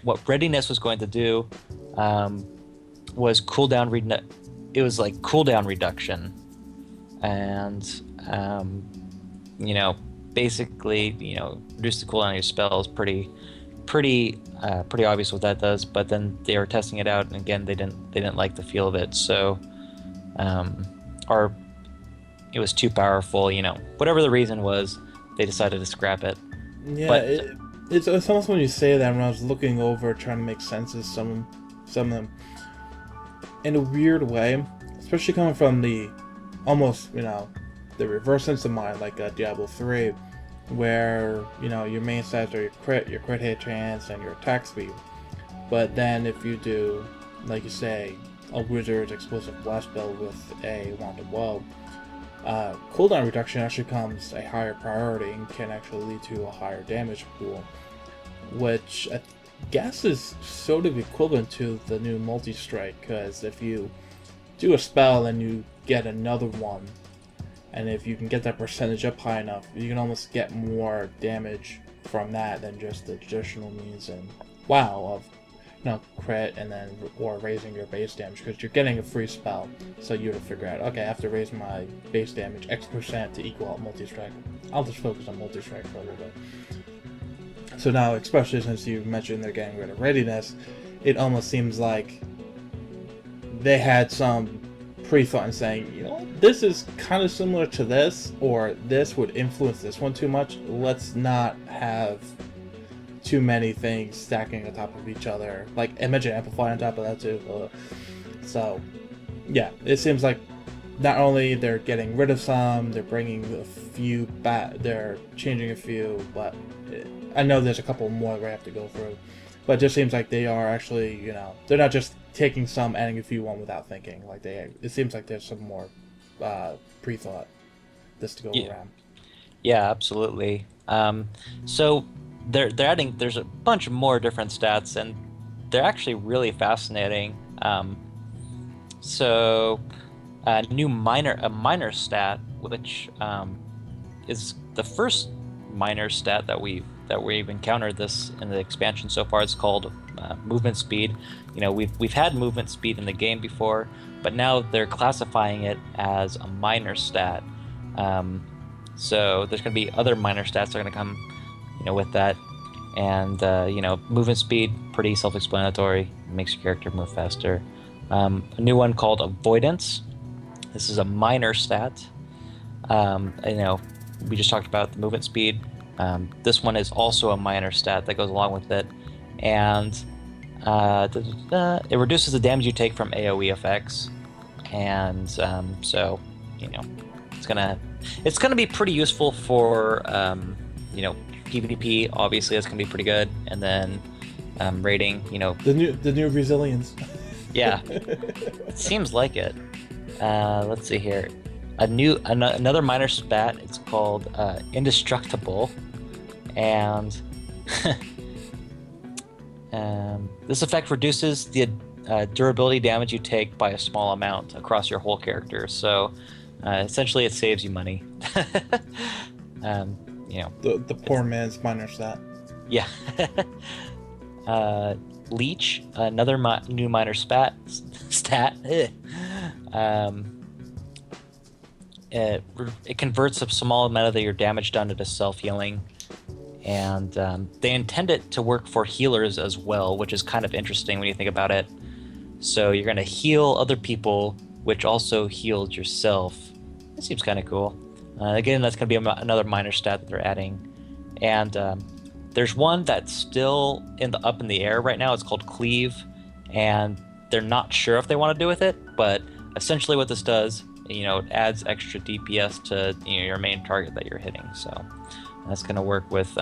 what Readiness was going to do was cooldown. It was like cooldown reduction, and basically, reduce the cooldown of your spells. Pretty obvious what that does. But then they were testing it out, and again, they didn't like the feel of it. So, it was too powerful. Whatever the reason was, they decided to scrap it. Yeah, but, it's almost when you say that, when I was looking over trying to make sense of some of them, in a weird way, especially coming from the almost the reverse sense of mind, like Diablo 3, where your main stats are your crit hit chance and your attack speed. But then if you do, like you say, a wizard's explosive blast spell with a wand of woe, cooldown reduction actually becomes a higher priority and can actually lead to a higher damage pool, which I guess is sort of equivalent to the new multi-strike, because if you do a spell and you get another one, and if you can get that percentage up high enough, you can almost get more damage from that than just the traditional means and of crit and then or raising your base damage, because you're getting a free spell. So you would figure out, okay, I have to raise my base damage X% to equal out multi-strike. I'll just focus on multi-strike for a little bit. So now, especially since you mentioned they're getting rid of Readiness, it almost seems like they had some pre-thought in saying, this is kind of similar to this, or this would influence this one too much. Let's not have too many things stacking on top of each other. Like, imagine Amplify on top of that too. So, yeah, it seems like not only they're getting rid of some, they're bringing a few back, they're changing a few, but I know there's a couple more we have to go through. But it just seems like they are actually, they're not just taking some, adding a few on without thinking. Like it seems like there's some more pre-thought this to go around. Yeah, absolutely. So they're adding. There's a bunch more different stats, and they're actually really fascinating. So a minor stat, which is the first minor stat that we've encountered this in the expansion so far. It's called movement speed. We've had movement speed in the game before, but now they're classifying it as a minor stat. So there's going to be other minor stats that are going to come, with that. And movement speed, pretty self-explanatory. It makes your character move faster. A new one called Avoidance. This is a minor stat. We just talked about the movement speed. This one is also a minor stat that goes along with it, and it reduces the damage you take from AoE effects, and so it's gonna be pretty useful for PvP. Obviously, that's gonna be pretty good, and then raiding. The new resilience. Yeah, it seems like it. Let's see here. Another minor stat. It's called Indestructible, and this effect reduces the durability damage you take by a small amount across your whole character. So essentially, it saves you money. The poor man's minor stat. Yeah. Leech, another new minor stat. It converts a small amount of your damage done into self-healing, and they intend it to work for healers as well, which is kind of interesting when you think about it. So you're going to heal other people which also heals yourself. It seems kind of cool. Again, that's going to be another minor stat that they're adding. And there's one that's still up in the air right now. It's called Cleave, and they're not sure if they want to do with it, but essentially what this does, it adds extra DPS to your main target that you're hitting. So that's going to work with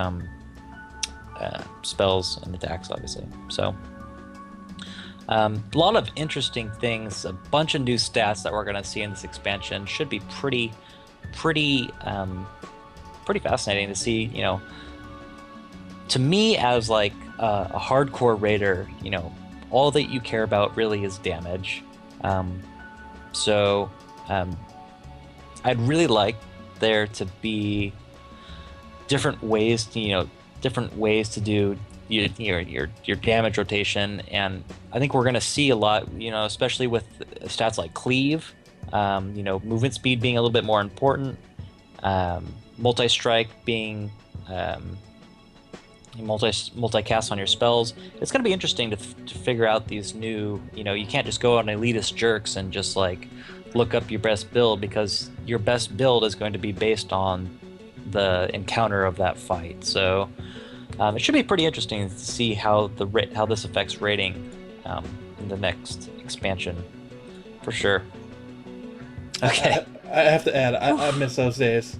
spells and attacks, obviously. So a lot of interesting things, a bunch of new stats that we're going to see in this expansion. Should be pretty fascinating to see. To me, as like a hardcore raider, all that you care about really is damage. So I'd really like there to be different ways to do your damage rotation, and I think we're going to see a lot, especially with stats like Cleave, movement speed being a little bit more important, multi-strike being multi-cast on your spells. It's going to be interesting to figure out these new, you can't just go on elitist jerks and just like look up your best build, because your best build is going to be based on the encounter of that fight. So it should be pretty interesting to see how this affects rating in the next expansion, for sure. Okay. I have to add, I miss those days.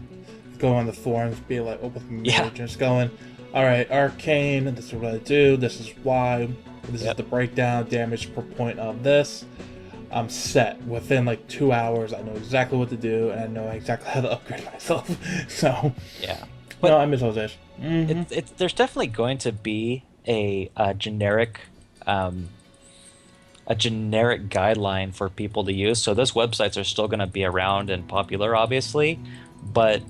Go on the forums, be like, with just going, all right, arcane, this is what I do, this is why, this is the breakdown, damage per point of this. I'm set. Within like 2 hours, I know exactly what to do, and I know exactly how to upgrade myself. So, but no, I miss those days. Mm-hmm. There's definitely going to be a generic guideline for people to use. So those websites are still going to be around and popular, obviously, but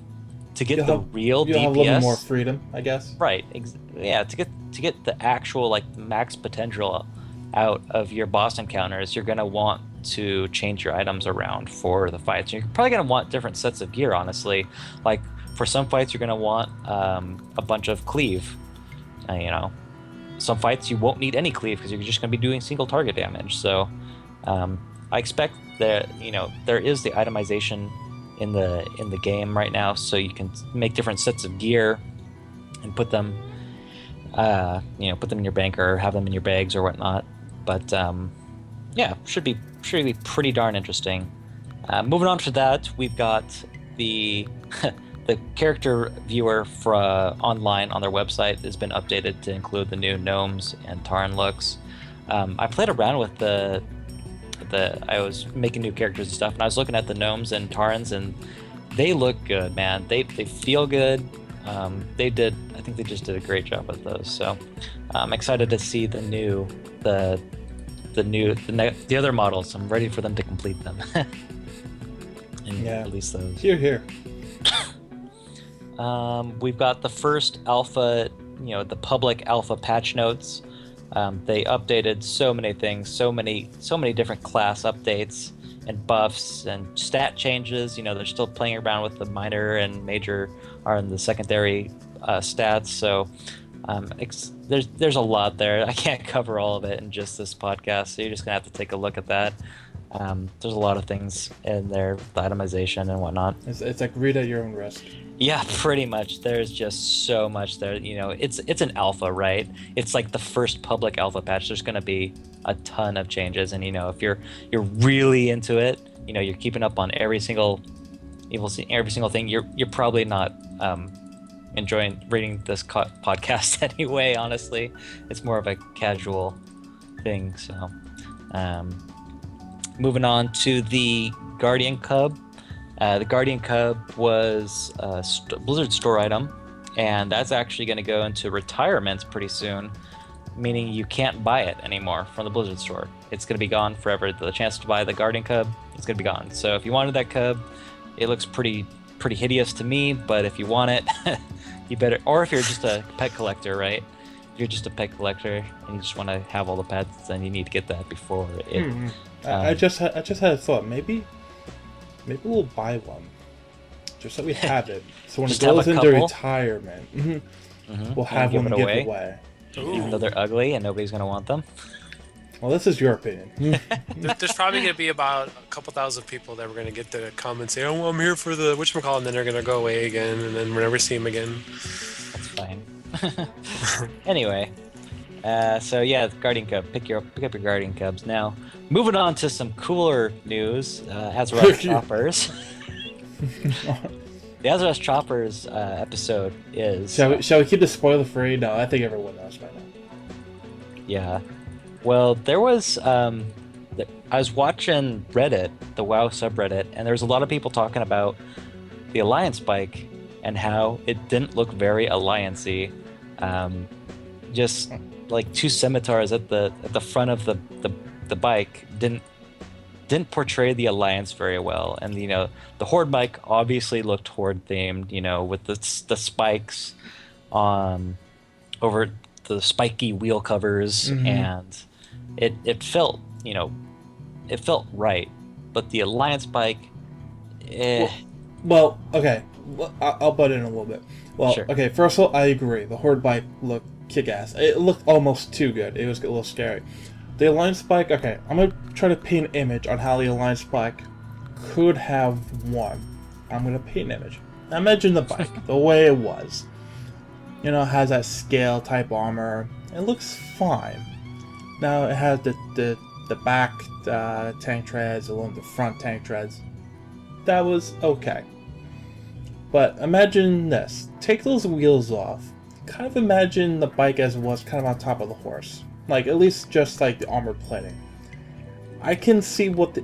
to get real DPS, you'll have a little more freedom, I guess. Right. To get the actual like max potential out of your boss encounters, you're going to want to change your items around for the fights. You're probably going to want different sets of gear, honestly. Like for some fights, you're going to want a bunch of Cleave. Some fights you won't need any Cleave because you're just going to be doing single target damage. So I expect that there is the itemization in the game right now, so you can make different sets of gear and put them in your bank or have them in your bags or whatnot. But should be pretty darn interesting. Moving on to that, we've got the the character viewer for online on their website has been updated to include the new gnomes and Tarn looks. I played around with I was making new characters and stuff, and I was looking at the gnomes and Tarns, and they look good, man. They feel good. I think they just did a great job with those. So I'm excited to see the other models. I'm ready for them to complete them and release those. Here. We've got the first alpha, the public alpha patch notes. They updated so many things, so many different class updates and buffs and stat changes. They're still playing around with the minor and major and the secondary stats. So there's a lot there. I can't cover all of it in just this podcast, so you're just gonna have to take a look at that. There's a lot of things in there, the itemization and whatnot. It's like read at your own risk. Yeah, pretty much. There's just so much there. It's an alpha, right? It's like the first public alpha patch. There's going to be a ton of changes, and if you're really into it, you're keeping up on every single thing. You're probably not enjoying reading this podcast anyway. Honestly, it's more of a casual thing. So, moving on to the Guardian Cub. The Guardian Cub was a Blizzard store item, and that's actually going to go into retirement pretty soon, meaning you can't buy it anymore from the Blizzard store. It's going to be gone forever. The chance to buy the Guardian Cub, it's going to be gone. So if you wanted that cub, it looks pretty hideous to me, but if you want it, you better, or if you're just a pet collector, right? If you're just a pet collector and you just want to have all the pets, then you need to get that before it. I just had a thought. Maybe we'll buy one, just so we have it. So when it goes into retirement, we'll have one to give away. Even though they're ugly and nobody's gonna want them. Well, this is your opinion. There's probably going to be about a couple thousand people that we're going to get to come and say, "Oh, well, I'm here for the whatchamacallit," and then they're going to go away again, and then we'll never see them again. That's fine. Anyway, so yeah, Guardian Cub. Pick up your Guardian Cubs. Now, moving on to some cooler news. Azeroth Choppers. The Azeroth Choppers episode is. Shall we keep the spoiler free? No, I think everyone knows by now. Yeah. Well, there was. I was watching Reddit, the WoW subreddit, and there was a lot of people talking about the Alliance bike and how it didn't look very Alliance-y. Just like two scimitars at the front of the bike didn't portray the Alliance very well. And the Horde bike obviously looked Horde themed, with the spikes over the spiky wheel covers, and it felt it felt right. But the Alliance bike, well, okay, I'll butt in a little bit. Well, Sure. Okay, first of all, I agree. The Horde bike looked kick-ass. It looked almost too good. It was a little scary. The Alliance bike, okay, I'm going to try to paint an image on how the Alliance bike could have won. I'm going to paint an image. Now imagine the bike, the way it was. It has that scale type armor. It looks fine. Now it has the back tank treads along the front tank treads. That was okay. But imagine this. Take those wheels off. Kind of imagine the bike as it was kind of on top of the horse. Like, at least just like the armor plating. I can see what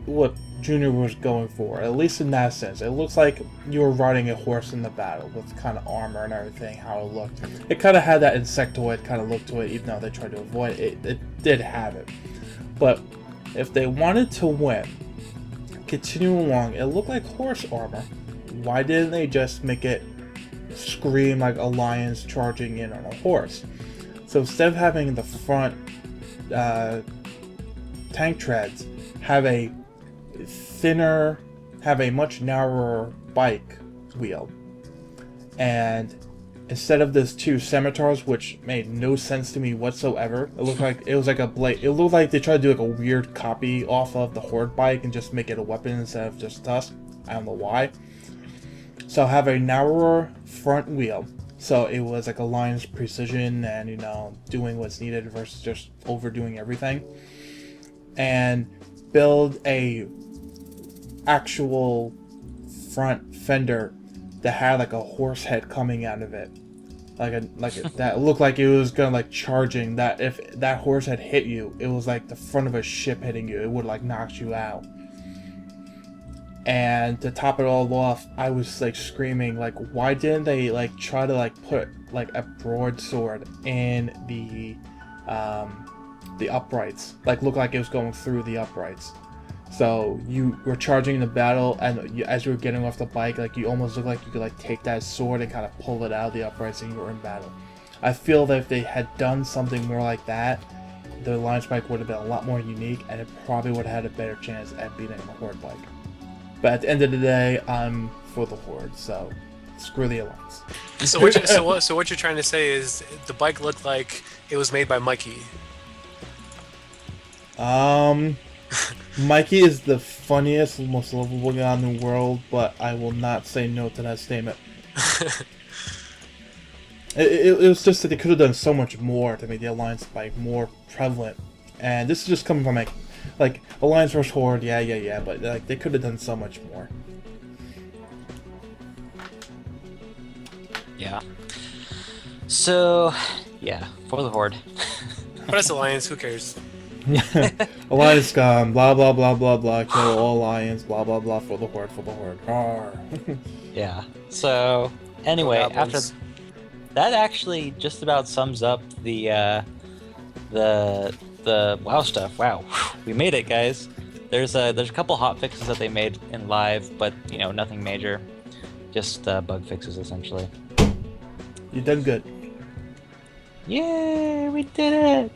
Junior was going for, at least in that sense. It looks like you were riding a horse in the battle with kind of armor and everything, how it looked. It kind of had that insectoid kind of look to it, even though they tried to avoid it. It did have it. But if they wanted to win, continue along, it looked like horse armor. Why didn't they just make it scream like a lion's charging in on a horse? So instead of having the front tank treads have a much narrower bike wheel, and instead of those two scimitars, which made no sense to me whatsoever, it looked like it was like a blade. It looked like they tried to do like a weird copy off of the Horde bike and just make it a weapon instead of just tusk. I don't know why. So have a narrower front wheel, so it was like a lion's precision and doing what's needed versus just overdoing everything, and build a actual front fender that had like a horse head coming out of it, that looked like it was gonna like charging. That if that horse had hit you, it was like the front of a ship hitting you. It would like knock you out. And to top it all off, I was like screaming, like, why didn't they like try to like put like a broadsword in the uprights, like look like it was going through the uprights. So you were charging the battle, and as you were getting off the bike, like you almost looked like you could like take that sword and kind of pull it out of the uprights, and you were in battle. I feel that if they had done something more like that, the Alliance bike would have been a lot more unique, and it probably would have had a better chance at beating the Horde bike. But at the end of the day, I'm for the Horde, so screw the Alliance. So what you're trying to say is the bike looked like it was made by Mikey. Mikey is the funniest, most lovable guy in the world, but I will not say no to that statement. It was just that they could have done so much more to make the Alliance bike more prevalent, and this is just coming from like Alliance vs Horde, yeah, but like they could have done so much more. Yeah. So, yeah, for the Horde. But it's Alliance, who cares? Alliance scum, blah blah blah blah blah, kill all Alliance, blah blah blah, for the Horde, Rawr. Yeah. So, anyway, Goblins. after that actually just about sums up the WoW stuff. Wow, we made it, guys. There's a couple hot fixes that they made in live, but nothing major, just bug fixes essentially. You done good. Yay, we did it!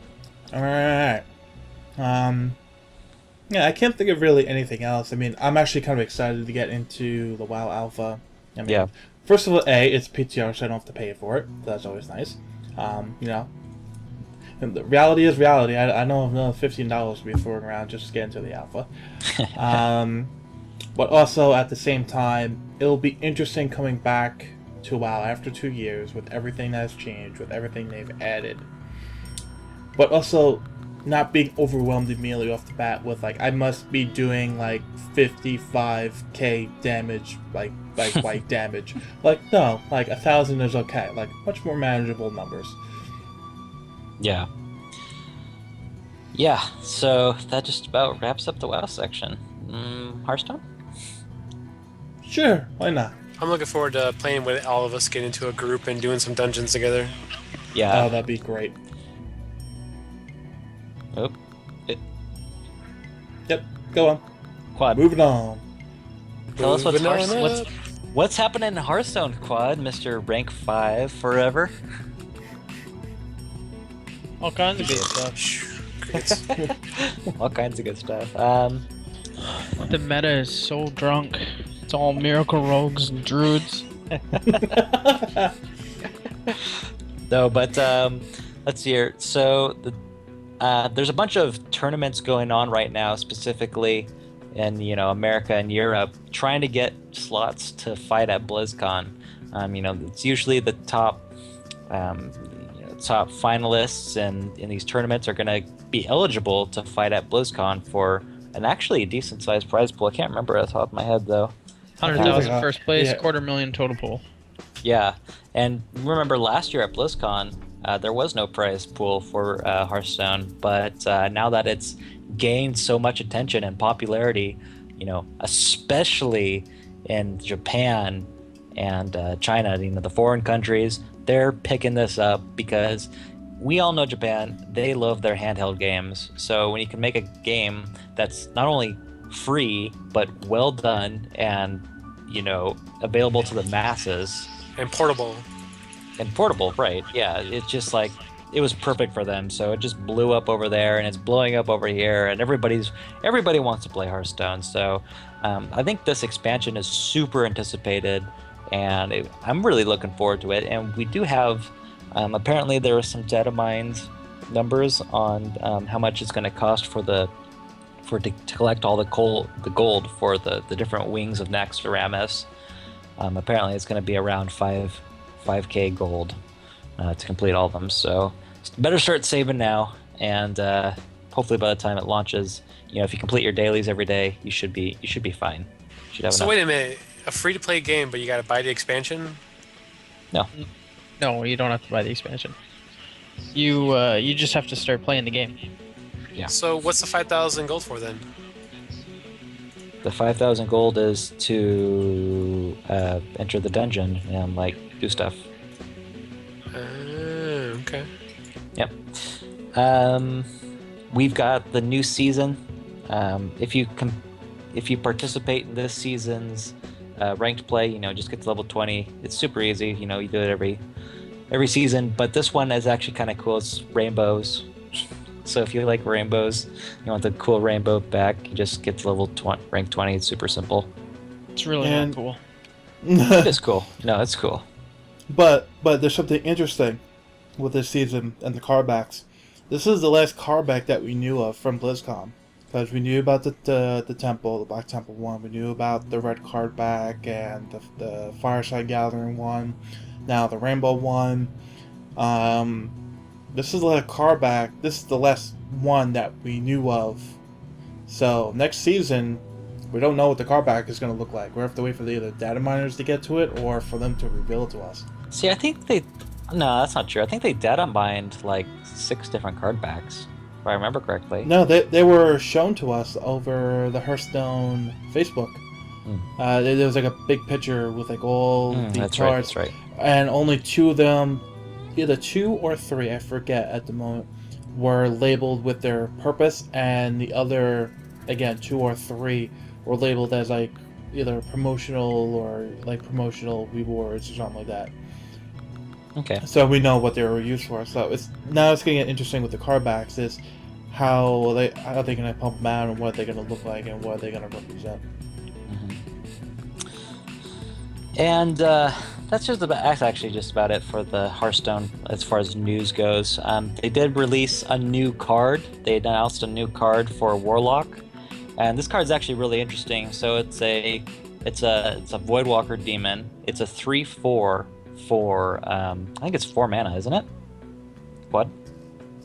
All right. Yeah, I can't think of really anything else. I mean, I'm actually kind of excited to get into the WoW Alpha. I mean, Yeah. First of all, it's PTR, so I don't have to pay for it. That's always nice. And the reality is reality. I know another $15 to be thrown around just to get into the alpha. But also at the same time, it'll be interesting coming back to WoW after 2 years with everything that's changed, with everything they've added. But also not being overwhelmed immediately off the bat with like I must be doing like 55k damage, like white damage. Like no, like 1,000 is okay. Like much more manageable numbers. Yeah. Yeah, so that just about wraps up the WoW section. Hearthstone? Sure, why not? I'm looking forward to playing with all of us, getting into a group and doing some dungeons together. Yeah. Oh, that'd be great. Oh. Yep, go on. Quad. Moving on. Tell us Moving on up. what's happening in Hearthstone, Quad, Mr. Rank 5 forever? All kinds of good stuff. Crickets. All kinds of good stuff. The meta is so drunk. It's all miracle rogues and druids. No, but let's see here. So there's a bunch of tournaments going on right now, specifically in America and Europe, trying to get slots to fight at BlizzCon. It's usually the top top finalists in these tournaments are going to be eligible to fight at BlizzCon for an actually decent sized prize pool. I can't remember at the top of my head though. 100,000 first place, Yeah. 250,000 total pool. Yeah, and remember last year at BlizzCon, there was no prize pool for Hearthstone, but now that it's gained so much attention and popularity, especially in Japan and China, the foreign countries, they're picking this up because we all know Japan, they love their handheld games. So when you can make a game that's not only free, but well done and, available to the masses. And portable. And portable, right. Yeah, it's just like, it was perfect for them. So it just blew up over there and it's blowing up over here and everybody wants to play Hearthstone. So I think this expansion is super anticipated and I'm really looking forward to it. And we do have, apparently there are some data mined numbers on how much it's going to cost to collect all the gold for the different wings of Naxxramas. Apparently it's going to be around 5k gold to complete all of them. So better start saving now, and hopefully by the time it launches, if you complete your dailies every day, you should be fine. You should have So enough. wait a minute, a free-to-play game, but you got to buy the expansion? No, you don't have to buy the expansion. You just have to start playing the game. Yeah. So what's the 5,000 gold for then? The 5,000 gold is to enter the dungeon and do stuff. Okay. Yep. We've got the new season. If you participate in this season's ranked play, just get to level 20. It's super easy. You do it every season. But this one is actually kind of cool. It's rainbows. So if you like rainbows, you want the cool rainbow back, you just get to level rank 20. It's super simple. It's really And- not cool. It is cool. No, it's cool. But there's something interesting with this season and the cardbacks. This is the last cardback that we knew of from BlizzCon, because we knew about the temple, the Black Temple one. We knew about the red cardback and the Fireside Gathering one. Now the Rainbow one. This is the last cardback. This is the last one that we knew of. So next season, we don't know what the cardback is going to look like. We have to wait for either data miners to get to it or for them to reveal it to us. See, I think no, that's not true. I think they data mined 6 different card backs, if I remember correctly. No, they were shown to us over the Hearthstone Facebook. There was a big picture with all the That's right. cards, That's right. and only 2 of them, either 2 or 3, I forget at the moment, were labeled with their purpose, and the other, again, 2 or 3 were labeled as either promotional or promotional rewards or something like that. Okay. So we know what they were used for. So it's going to get interesting with the cardbacks is how they're going to pump them out and what they're going to look like and what they're going to represent. And that's actually just about it for the Hearthstone as far as news goes. They did release a new card. They announced a new card for Warlock, and this card is actually really interesting. So it's a Voidwalker Demon. It's a 3/4 for I think it's 4 mana, isn't it? What?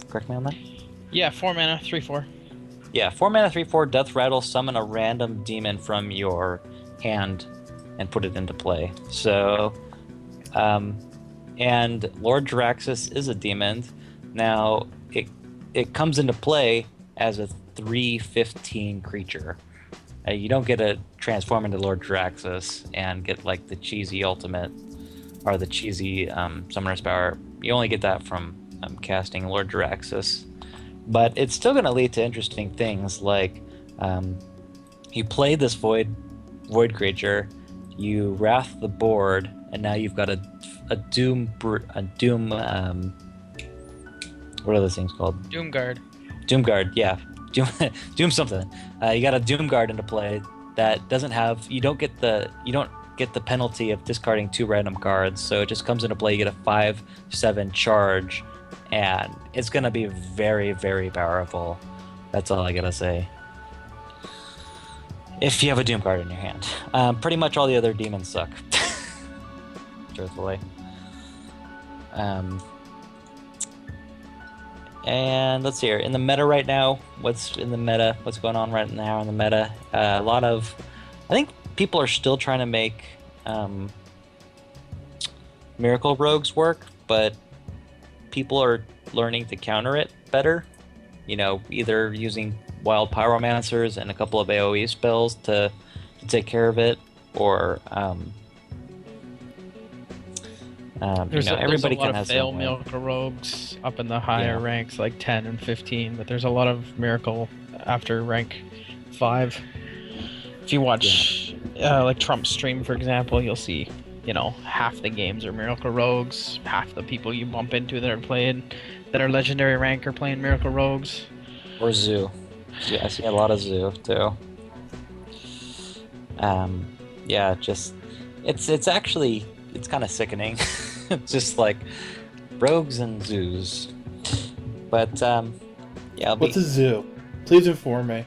Correct me on that. Yeah, 4 mana, 3/4. Yeah, 4 mana, 3/4, Death Rattle, summon a random demon from your hand and put it into play. So, and Lord Jaraxxus is a demon. Now, it comes into play as a 3/15 creature. You don't get to transform into Lord Jaraxxus and get like the cheesy ultimate or the cheesy summoner's power. You only get that from casting Lord Jaraxxus. But it's still going to lead to interesting things, like you play this void creature, you wrath the board, and now you've got a doom. What are those things called? Doomguard. Doomguard, yeah, doom something. You got a Doomguard into play that doesn't have. You don't get the penalty of discarding 2 random cards, so it just comes into play. You get a 5/7 charge. And it's going to be very, very powerful. That's all I got to say. If you have a Doom card in your hand. Pretty much all the other demons suck. Truthfully. And let's see here. In the meta right now, what's going on right now in the meta? I think people are still trying to make Miracle Rogues work, but people are learning to counter it better, either using wild pyromancers and a couple of AoE spells to take care of it, or there's everybody a lot kind of of fail Miracle Rogues up in the higher ranks, like 10 and 15, but there's a lot of Miracle after rank 5. If you watch like Trump's stream, for example, you'll see half the games are Miracle Rogues, half the people you bump into that are legendary rank are playing Miracle Rogues. Or Zoo. Yeah, I see a lot of Zoo too. It's kind of sickening. It's just like rogues and zoos. But what's a zoo? Please inform me.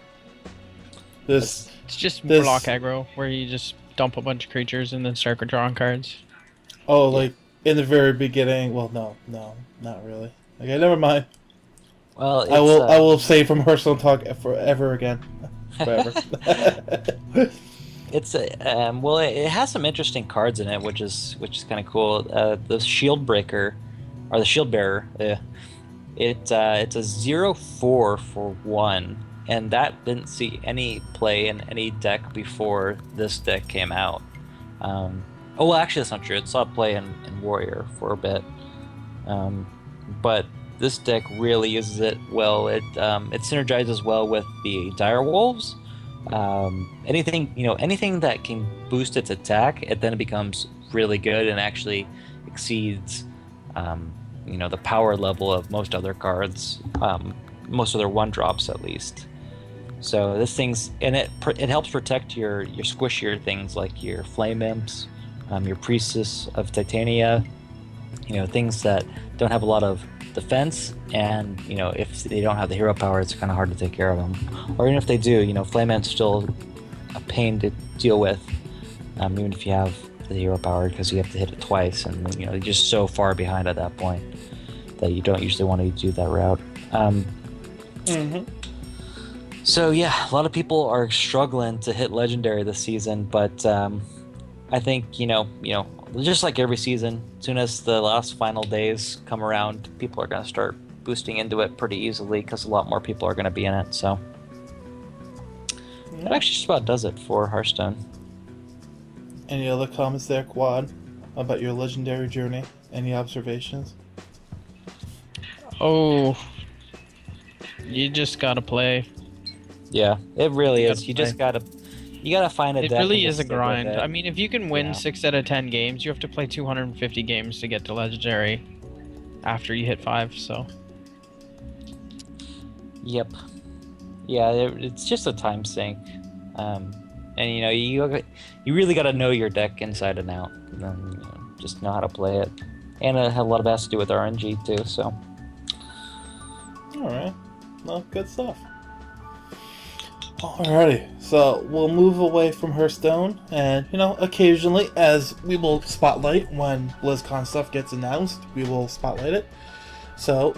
It's just block aggro, where you just dump a bunch of creatures and then start drawing cards. Oh, like in the very beginning. Well, no, not really. Okay, never mind. Well, I will say from Hearthstone talk forever again, forever. It's it has some interesting cards in it, which is kind of cool. The Shield Breaker, or the Shield Bearer. It's a 0/4 for 1. And that didn't see any play in any deck before this deck came out. Actually, that's not true. It saw play in Warrior for a bit. But this deck really uses it well. It synergizes well with the Dire Wolves. Anything that can boost its attack, it then becomes really good and actually exceeds the power level of most other cards, most other 1-drops at least. So this it helps protect your squishier things like your Flame Imps, your Priestess of Titania, things that don't have a lot of defense, and if they don't have the hero power, it's kind of hard to take care of them. Or even if they do, Flame Imp's still a pain to deal with, even if you have the hero power, because you have to hit it twice, and you're just so far behind at that point that you don't usually want to do that route. So yeah, a lot of people are struggling to hit legendary this season, but I think just like every season, as soon as the last final days come around, people are going to start boosting into it pretty easily because a lot more people are going to be in it. So that actually just about does it for Hearthstone. Any other comments there, Quad, about your legendary journey? Any observations? Oh, you just gotta play. Yeah, it really is. You just gotta find a deck. It really is a stick with grind. it. I mean, if you can win 6 out of 10 games, you have to play 250 games to get to legendary after you hit 5. So. Yep. Yeah, it's just a time sink, and you really got to know your deck inside and out. And then, just know how to play it. And it had a lot of it has to do with RNG too, so. Alright. Well, good stuff. Alrighty, so we'll move away from Hearthstone, and, occasionally, as we will spotlight when BlizzCon stuff gets announced, we will spotlight it. So,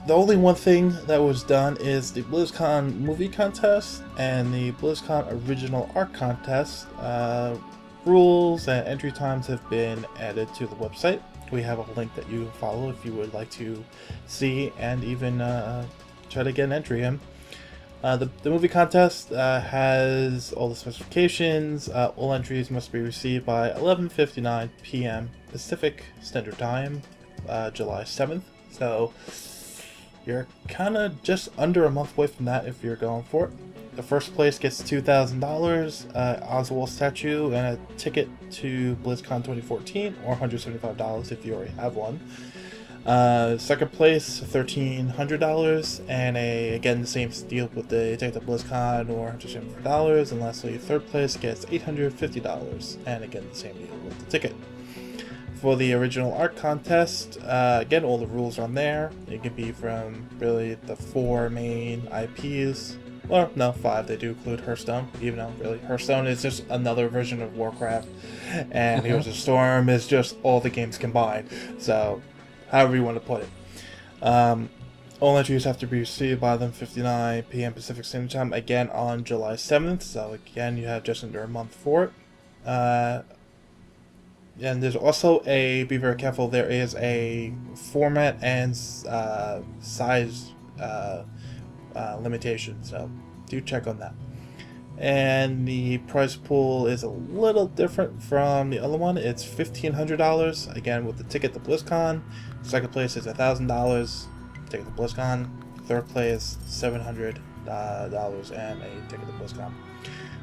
the only one thing that was done is the BlizzCon movie contest and the BlizzCon original art contest. Rules and entry times have been added to the website. We have a link that you can follow if you would like to see and even try to get an entry in. The movie contest has all the specifications. All entries must be received by 11:59 p.m. Pacific Standard Time, July 7th. So you're kind of just under a month away from that if you're going for it. The first place gets $2,000, Oswald statue, and a ticket to BlizzCon 2014, or $175 if you already have one. Second place, $1,300, and again the same deal with the ticket to BlizzCon, or $175. And lastly, third place gets $850, and again the same deal with the ticket. For the original art contest, again all the rules are on there. It can be from really the 4 main IPs. Well, no, 5. They do include Hearthstone, even though really Hearthstone is just another version of Warcraft, and Heroes of Storm is just all the games combined. So, however you want to put it. All entries have to be received by 11:59 p.m. Pacific Standard Time, again on July 7th. So again, you have just under a month for it. And there's also be very careful, there is a format and size limitation, so do check on that. And the prize pool is a little different from the other one. It's $1,500, again with the ticket to BlizzCon. Second place is $1,000, ticket to BlizzCon. Third place, $700 and a ticket to BlizzCon.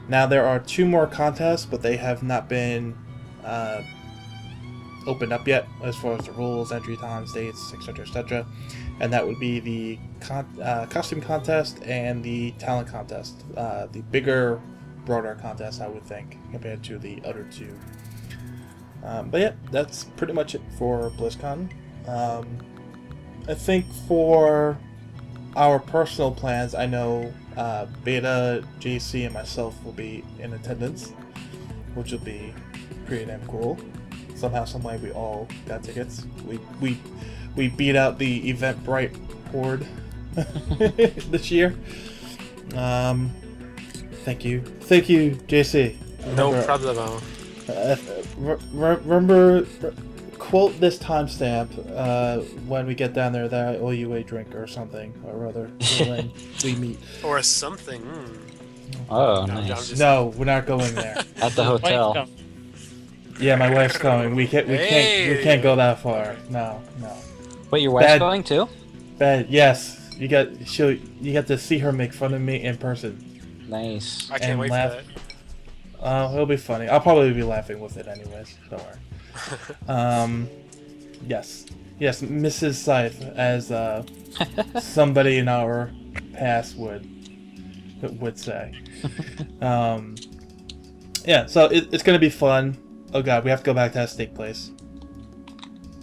Now there are 2 more contests, but they have not been opened up yet as far as the rules, entry times, dates, etc., etc. And that would be the costume contest and the talent contest. The bigger, broader contest, I would think, compared to the other 2. But yeah, that's pretty much it for BlizzCon. I think for our personal plans, I know Beta, JC, and myself will be in attendance, which will be pretty damn cool. Somehow, someway, we all got tickets. We beat out the Eventbrite horde this year. Thank you, JC. No problemo. Remember, quote this timestamp when we get down there that I owe you a drink or something, or rather, when we meet. Or something. Oh, No, nice. No, we're not going there. At the hotel. Yeah, my wife's coming. We can't go that far. No. Wait, your wife's Bad. going too? Bad. Yes, you get to see her make fun of me in person. Nice. I can't And wait laugh. for that. It'll be funny. I'll probably be laughing with it anyways. Don't worry. Yes, Mrs. Scythe, as somebody in our past would say. Yeah, so it's gonna be fun. Oh god, we have to go back to that steak place.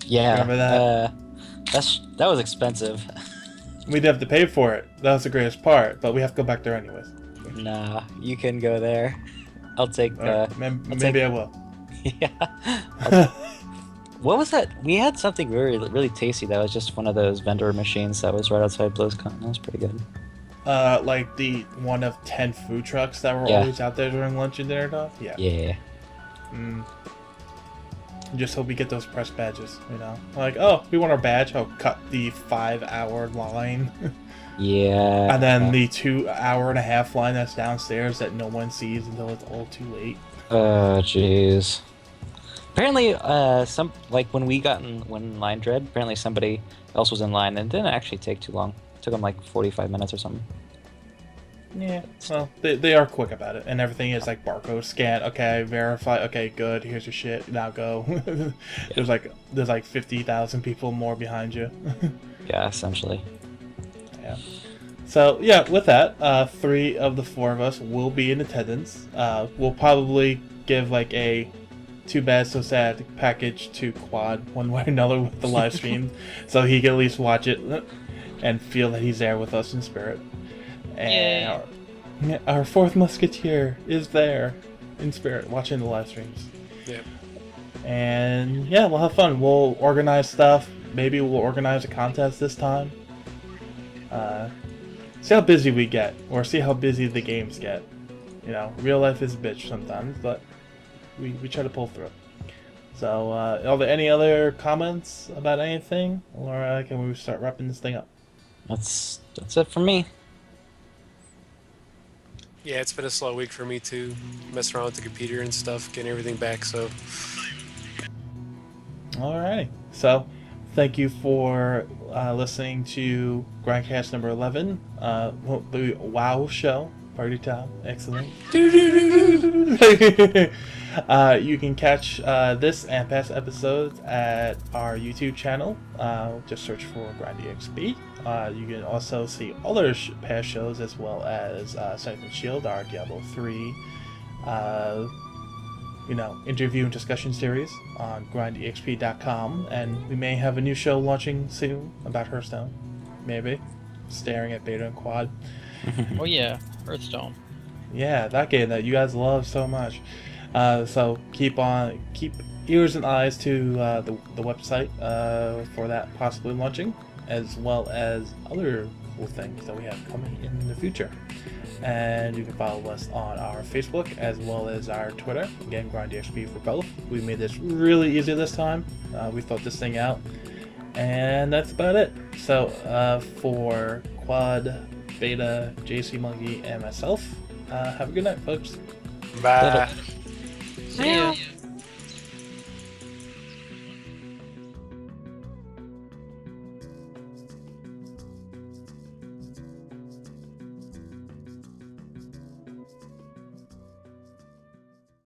Yeah. Remember that? That was expensive. We'd have to pay for it. That was the greatest part, but we have to go back there anyways. Nah, you can go there. I'll take. Maybe I will. Yeah. What was that? We had something really tasty that was just one of those vendor machines that was right outside BlizzCon. That was pretty good. Like the one of 10 food trucks that were always out there during lunch and dinner time? Yeah. Yeah. Just hope we get those press badges, Like, oh, we want our badge. Oh, cut the 5-hour line. Yeah. And then the 2.5-hour line that's downstairs that no one sees until it's all too late. Oh, jeez. Apparently, when line dread, apparently somebody else was in line and it didn't actually take too long. It took them like 45 minutes or something. Yeah, well, they are quick about it, and everything is like barcode scan. Okay, verify. Okay, good. Here's your shit. Now go. There's like 50,000 people more behind you. Yeah, essentially. Yeah. So yeah, with that, 3 of the 4 of us will be in attendance. We'll probably give like a too bad, so sad package to quad one way or another with the live stream, so he can at least watch it and feel that he's there with us in spirit. And our fourth musketeer is there in spirit watching the live streams. Yep. And yeah, we'll have fun. We'll organize stuff. Maybe we'll organize a contest this time. See how busy we get, or see how busy the games get. You know, real life is a bitch sometimes, but we try to pull through. So, are there any other comments about anything, or can we start wrapping this thing up? That's it for me. Yeah, it's been a slow week for me too. Messing around with the computer and stuff, getting everything back. So, Alrighty. So, thank you for listening to Grindcast number 11, the WoW show. Party time, excellent. You can catch this and past episodes at our YouTube channel. Just search for GrindExp. You can also see other past shows as well as Siphon Shield, our Diablo 3 interview and discussion series on grindexp.com, and we may have a new show launching soon about Hearthstone. Maybe. Staring at beta and quad. Oh yeah, Hearthstone. Yeah, that game that you guys love so much. So keep ears and eyes to the website for that possibly launching, as well as other cool things that we have coming in the future. And you can follow us on our Facebook as well as our Twitter. Again, GrindExp for both. We made this really easy this time. We thought this thing out. And that's about it. So for Quad, Beta, JC Monkey, and myself, have a good night, folks. bye. See ya.